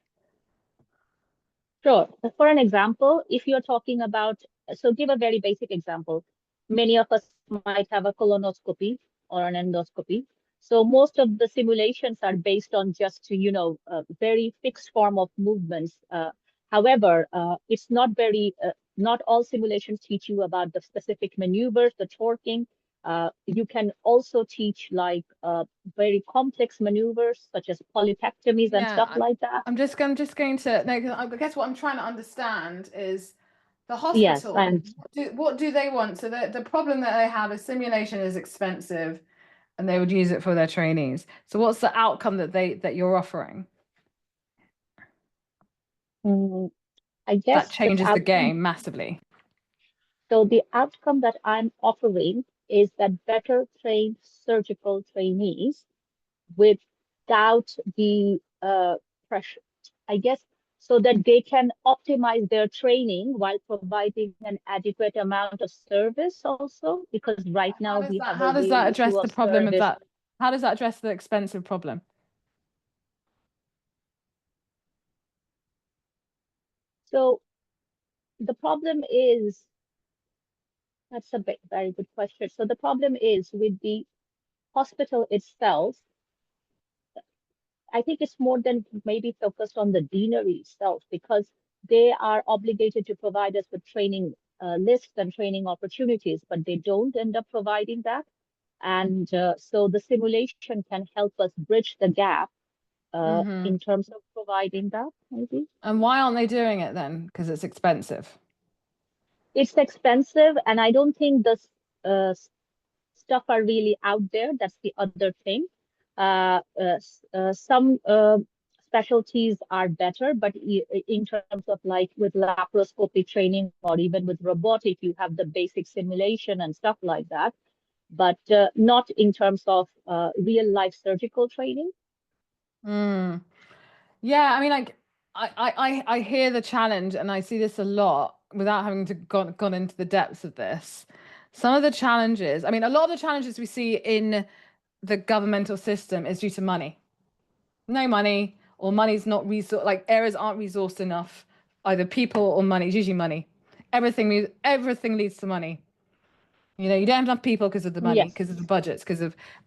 S11: Sure. For an example, if you're talking about, so give a very basic example. Many of us might have a colonoscopy or an endoscopy. So most of the simulations are based on just, a very fixed form of movements. However, it's not not all simulations teach you about the specific maneuvers, the torquing. You can also teach like very complex maneuvers such as polypectomies and stuff like that.
S1: I'm just going to, no, I guess what I'm trying to understand is the hospital. Yes, what do they want? So the problem that they have is simulation is expensive and they would use it for their trainees. So what's the outcome that you're offering?
S11: I guess
S1: that changes the game massively.
S11: So the outcome that I'm offering is that better trained surgical trainees without the pressure, I guess, so that they can optimize their training while providing an adequate amount of service also, because right now we have
S1: how
S11: a
S1: does
S11: real
S1: that address
S11: issue
S1: the
S11: of
S1: problem of
S11: service.
S1: that? How does that address the expensive problem?
S11: So the problem is, that's a very good question. So the problem is with the hospital itself, I think it's more than maybe focused on the deanery itself, because they are obligated to provide us with training lists and training opportunities, but they don't end up providing that. And so the simulation can help us bridge the gap in terms of providing that, maybe.
S1: And why aren't they doing it then? Because it's expensive.
S11: It's expensive, and I don't think the stuff are really out there. That's the other thing. Some specialties are better, but in terms of like with laparoscopy training or even with robotic, you have the basic simulation and stuff like that, but not in terms of real life surgical training.
S1: Yeah, I mean, like I hear the challenge, and I see this a lot without having to gone into the depths of this. Some of the challenges, I mean, a lot of the challenges we see in the governmental system is due to money. No money, or money's not like areas aren't resourced enough, either people or money. It's usually money. Everything leads to money. You know, you don't have enough people because of the money, because of the budgets,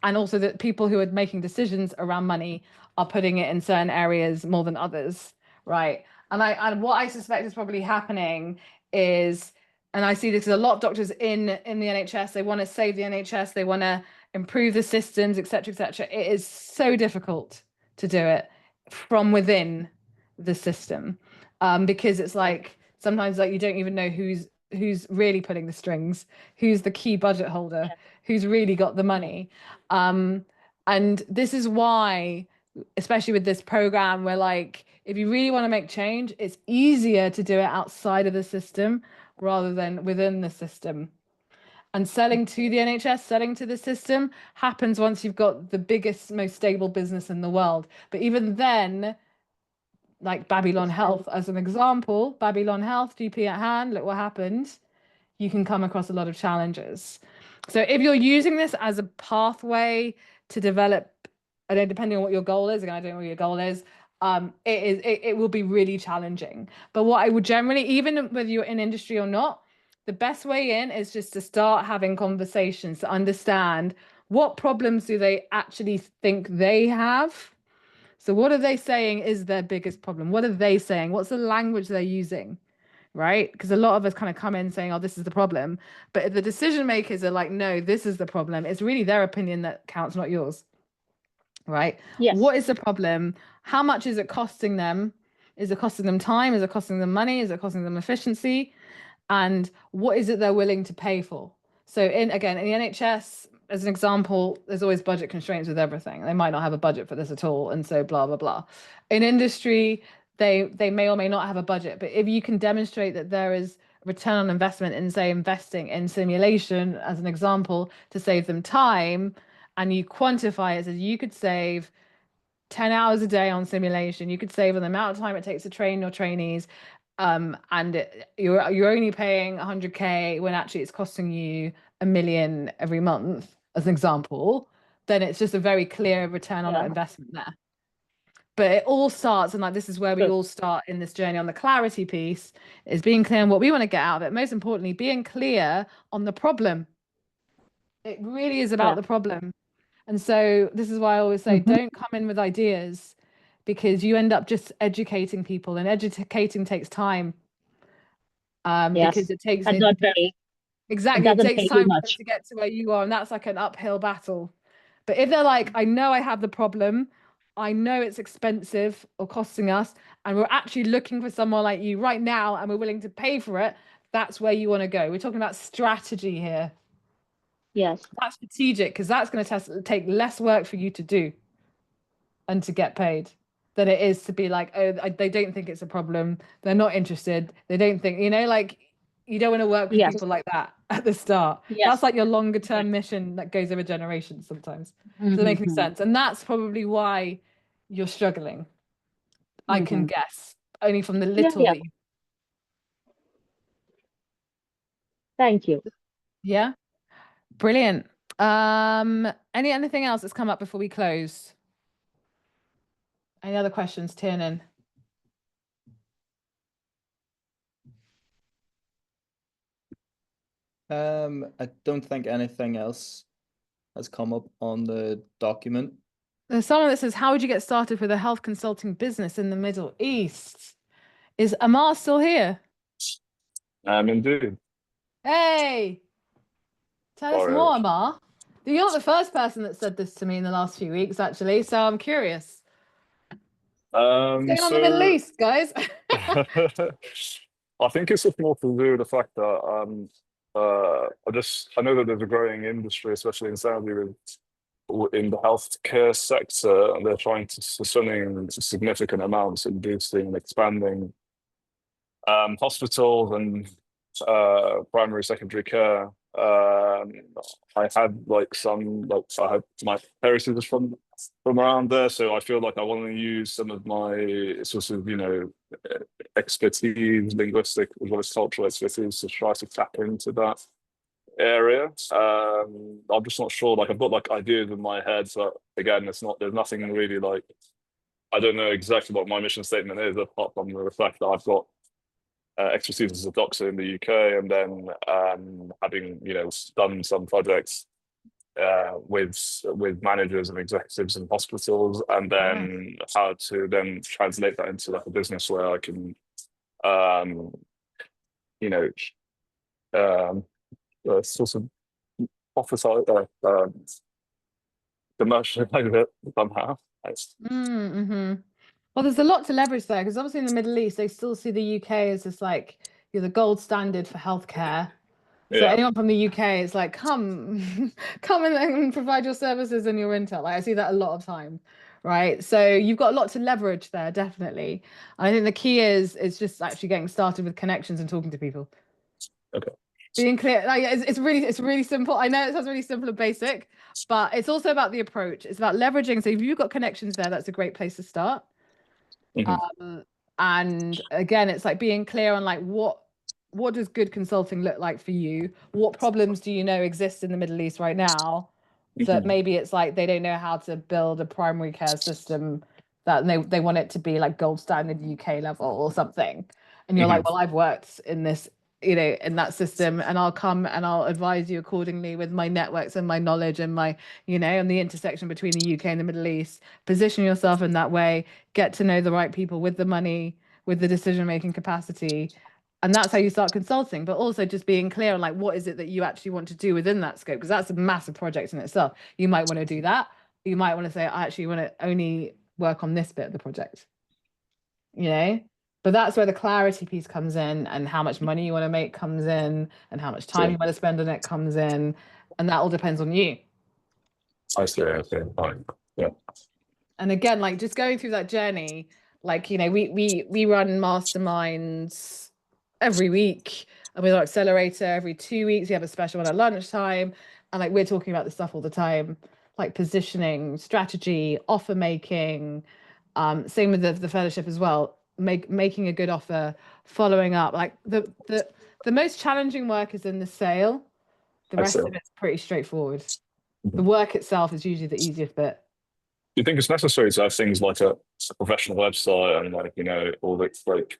S1: and also that people who are making decisions around money are putting it in certain areas more than others, right? And what I suspect is probably happening is, and I see this as a lot of doctors in the NHS, they want to save the NHS, they want to improve the systems, etc., etc. It is so difficult to do it from within the system, because it's like sometimes like you don't even know who's really pulling the strings, who's the key budget holder, who's really got the money. And this is why, especially with this program, where like if you really want to make change, it's easier to do it outside of the system rather than within the system. And selling to the NHS, selling to the system happens once you've got the biggest, most stable business in the world. But even then, like Babylon Health as an example, Babylon Health, GP at hand, look what happened. You can come across a lot of challenges. So if you're using this as a pathway to develop, I don't, depending on what your goal is, again, I don't know what your goal is, it will be really challenging. But what I would generally, even whether you're in industry or not, the best way in is just to start having conversations to understand what problems do they actually think they have. So what are they saying is their biggest problem? What are they saying? What's the language they're using? Right? Because a lot of us kind of come in saying, oh, this is the problem. But if the decision makers are like, no, this is the problem, it's really their opinion that counts, not yours. Right?
S11: Yes.
S1: What is the problem? How much is it costing them? Is it costing them time? Is it costing them money? Is it costing them efficiency? And what is it they're willing to pay for? So in the NHS, as an example, there's always budget constraints with everything. They might not have a budget for this at all. And so blah, blah, blah. In industry, they may or may not have a budget. But if you can demonstrate that there is return on investment in, say, investing in simulation, as an example, to save them time, and you quantify it as you could save 10 hours a day on simulation, you could save on the amount of time it takes to train your trainees, and you're only paying 100K when actually it's costing you $1 million every month, as an example, then it's just a very clear return on investment there. But it all starts, and like this is where we all start in this journey on the clarity piece, is being clear on what we want to get out of it. Most importantly, being clear on the problem. It really is about the problem. And so this is why I always say, don't come in with ideas, because you end up just educating people, and educating takes time. Because it takes
S11: and not very,
S1: exactly, it takes time
S11: much
S1: to get to where you are, and that's like an uphill battle. But if they're like, I know I have the problem, I know it's expensive or costing us, and we're actually looking for someone like you right now, and we're willing to pay for it, that's where you want to go. We're talking about strategy here.
S11: Yes.
S1: That's strategic, because that's going to take less work for you to do and to get paid than it is to be like, oh, they don't think it's a problem. They're not interested. They don't think, you know, like You don't want to work with
S11: Yes.
S1: people like that at the start.
S11: Yes.
S1: That's like your longer term mission that goes over generations sometimes. Does that make any sense? And that's probably why you're struggling. I can guess, only from the little that you.
S11: Thank you.
S1: Yeah. Brilliant. Anything else that's come up before we close? Any other questions, Tiernan?
S6: I don't think anything else has come up on the document.
S1: There's someone that says, how would you get started with a health consulting business in the Middle East? Is Amar still here?
S13: Indeed.
S1: Hey, tell us more, Amar. You're not the first person that said this to me in the last few weeks, actually, so I'm curious. What's going on in the Middle East, guys?
S13: I think it's just more to do with the fact that I know that there's a growing industry, especially in Saudi, in the healthcare sector, and they're trying to spending significant amounts in boosting and expanding hospitals and primary, secondary care. I had I had my heritage from around there, so I feel like I want to use some of my sort of expertise, linguistic as well as cultural expertise, to try to tap into that area. I'm just not sure. Like I've got like ideas in my head, but again, there's nothing really like, I don't know exactly what my mission statement is, apart from the fact that I've got expertise as a doctor in the UK, and then having done some projects with managers and executives in hospitals, and then how to then translate that into like a business where I can sort of offer commercialize it somehow.
S1: Well, there's a lot to leverage there, because obviously in the Middle East, they still see the UK as just like, you're the gold standard for healthcare. So anyone from the UK is like, come and provide your services and your intel. Like I see that a lot of time, right? So you've got a lot to leverage there, definitely. And I think the key is just actually getting started with connections and talking to people.
S13: Okay.
S1: Being clear, like it's really simple. I know it sounds really simple and basic, but it's also about the approach. It's about leveraging. So if you've got connections there, that's a great place to start. And again, it's like being clear on like what does good consulting look like for you? What problems do you know exist in the Middle East right now that maybe it's like they don't know how to build a primary care system, that they want it to be like gold standard UK level or something. And you're like, well, I've worked in this, in that system, and I'll come and I'll advise you accordingly with my networks and my knowledge and my, and the intersection between the UK and the Middle East. Position yourself in that way, get to know the right people with the money, with the decision-making capacity. And that's how you start consulting, but also just being clear on like, what is it that you actually want to do within that scope? Because that's a massive project in itself. You might want to do that. You might want to say, I actually want to only work on this bit of the project, but that's where the clarity piece comes in, and how much money you want to make comes in, and how much time you want to spend on it comes in. And that all depends on you.
S13: I see. Fine. Yeah.
S1: And again, like just going through that journey, like, we run masterminds every week, and with our accelerator every 2 weeks. We have a special one at lunchtime, and like we're talking about this stuff all the time, like positioning, strategy, offer making. Same with the fellowship as well. Making a good offer, following up. Like the most challenging work is in the sale. The rest of it's pretty straightforward. The work itself is usually the easiest bit.
S13: Do you think it's necessary to have things like a professional website and like all the like?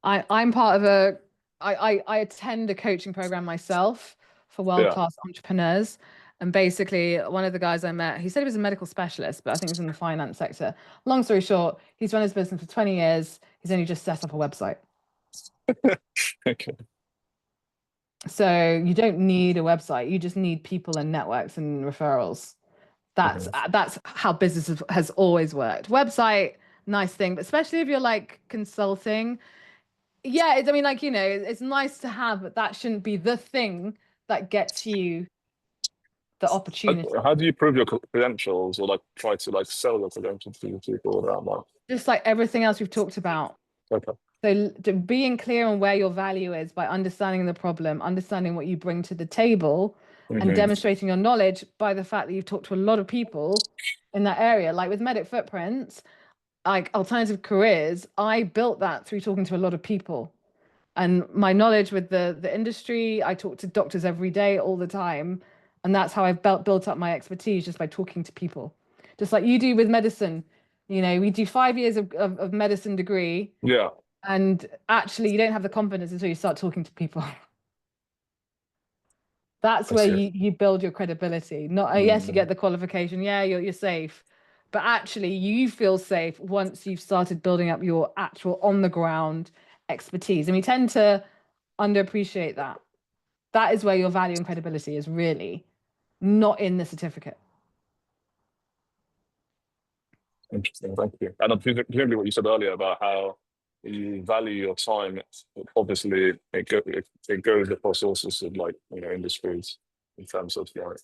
S1: I'm part of I attend a coaching program myself for world-class entrepreneurs. And basically, one of the guys I met, he said he was a medical specialist, but I think he's in the finance sector. Long story short, he's run his business for 20 years. He's only just set up a website.
S13: Okay.
S1: So you don't need a website. You just need people and networks and referrals. That's how business has always worked. Website, nice thing, but especially if you're like consulting. Yeah, I mean, like, it's nice to have, but that shouldn't be the thing that gets you the opportunity.
S13: How do you prove your credentials, or like try to like sell your credentials to people around that?
S1: Just like everything else we've talked about.
S13: Okay.
S1: So being clear on where your value is by understanding the problem, understanding what you bring to the table, and demonstrating your knowledge by the fact that you've talked to a lot of people in that area. Like with Medic Footprints, like alternative careers, I built that through talking to a lot of people. And my knowledge with the industry, I talk to doctors every day, all the time. And that's how I've built up my expertise, just by talking to people. Just like you do with medicine. You know, we do 5 years of medicine degree.
S13: Yeah.
S1: And actually, you don't have the confidence until you start talking to people. That's where you build your credibility. Not yes, you get the qualification. Yeah, you're safe. But actually, you feel safe once you've started building up your actual on the ground expertise. And we tend to underappreciate that. That is where your value and credibility is really, not in the certificate.
S13: Interesting, thank you. And I'm presumably what you said earlier about how you value your time. Obviously, it goes across all sorts of like, you know, industries in terms of like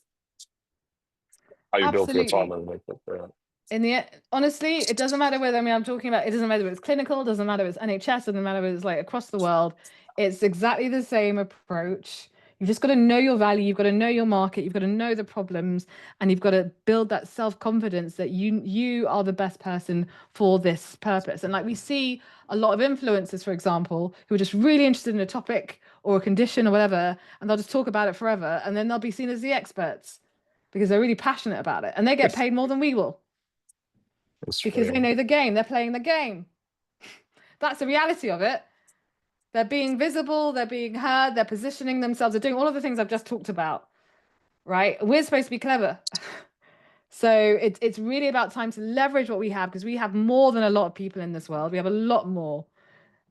S13: how you build your time and like that.
S1: In the honestly, it doesn't matter whether, I mean, I'm talking about, it doesn't matter if it's clinical, it doesn't matter if it's NHS, it doesn't matter if it's like across the world. It's exactly the same approach. You've just got to know your value, you've got to know your market, you've got to know the problems, and you've got to build that self-confidence that you are the best person for this purpose. And like we see a lot of influencers, for example, who are just really interested in a topic or a condition or whatever, and they'll just talk about it forever, and then they'll be seen as the experts because they're really passionate about it, and they get paid more than we will. Because they know the game, they're playing the game. That's the reality of it. They're being visible, they're being heard, they're positioning themselves, they're doing all of the things I've just talked about, right? We're supposed to be clever. So it's really about time to leverage what we have, because we have more than a lot of people in this world. We have a lot more,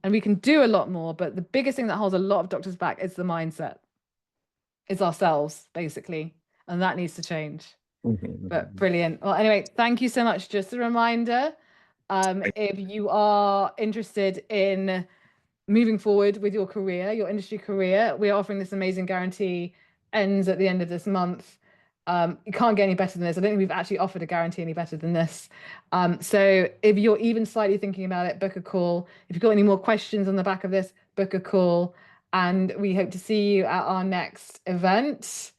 S1: and we can do a lot more. But the biggest thing that holds a lot of doctors back is the mindset. It's ourselves, basically. And that needs to change. But brilliant. Well, anyway, thank you so much. Just a reminder, if you are interested in moving forward with your career, your industry career, we are offering this amazing guarantee, ends at the end of this month. You can't get any better than this. I don't think we've actually offered a guarantee any better than this. So if you're even slightly thinking about it, book a call. If you've got any more questions on the back of this, book a call. And we hope to see you at our next event.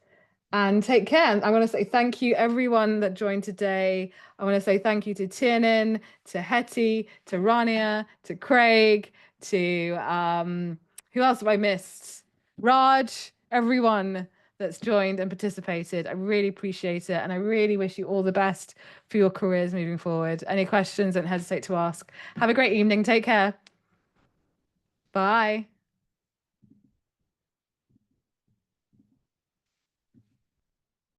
S1: And take care. I want to say thank you, everyone that joined today. I want to say thank you to Tiernan, to Hetty, to Rania, to Craig, to who else have I missed? Raj, everyone that's joined and participated. I really appreciate it. And I really wish you all the best for your careers moving forward. Any questions, don't hesitate to ask. Have a great evening. Take care. Bye.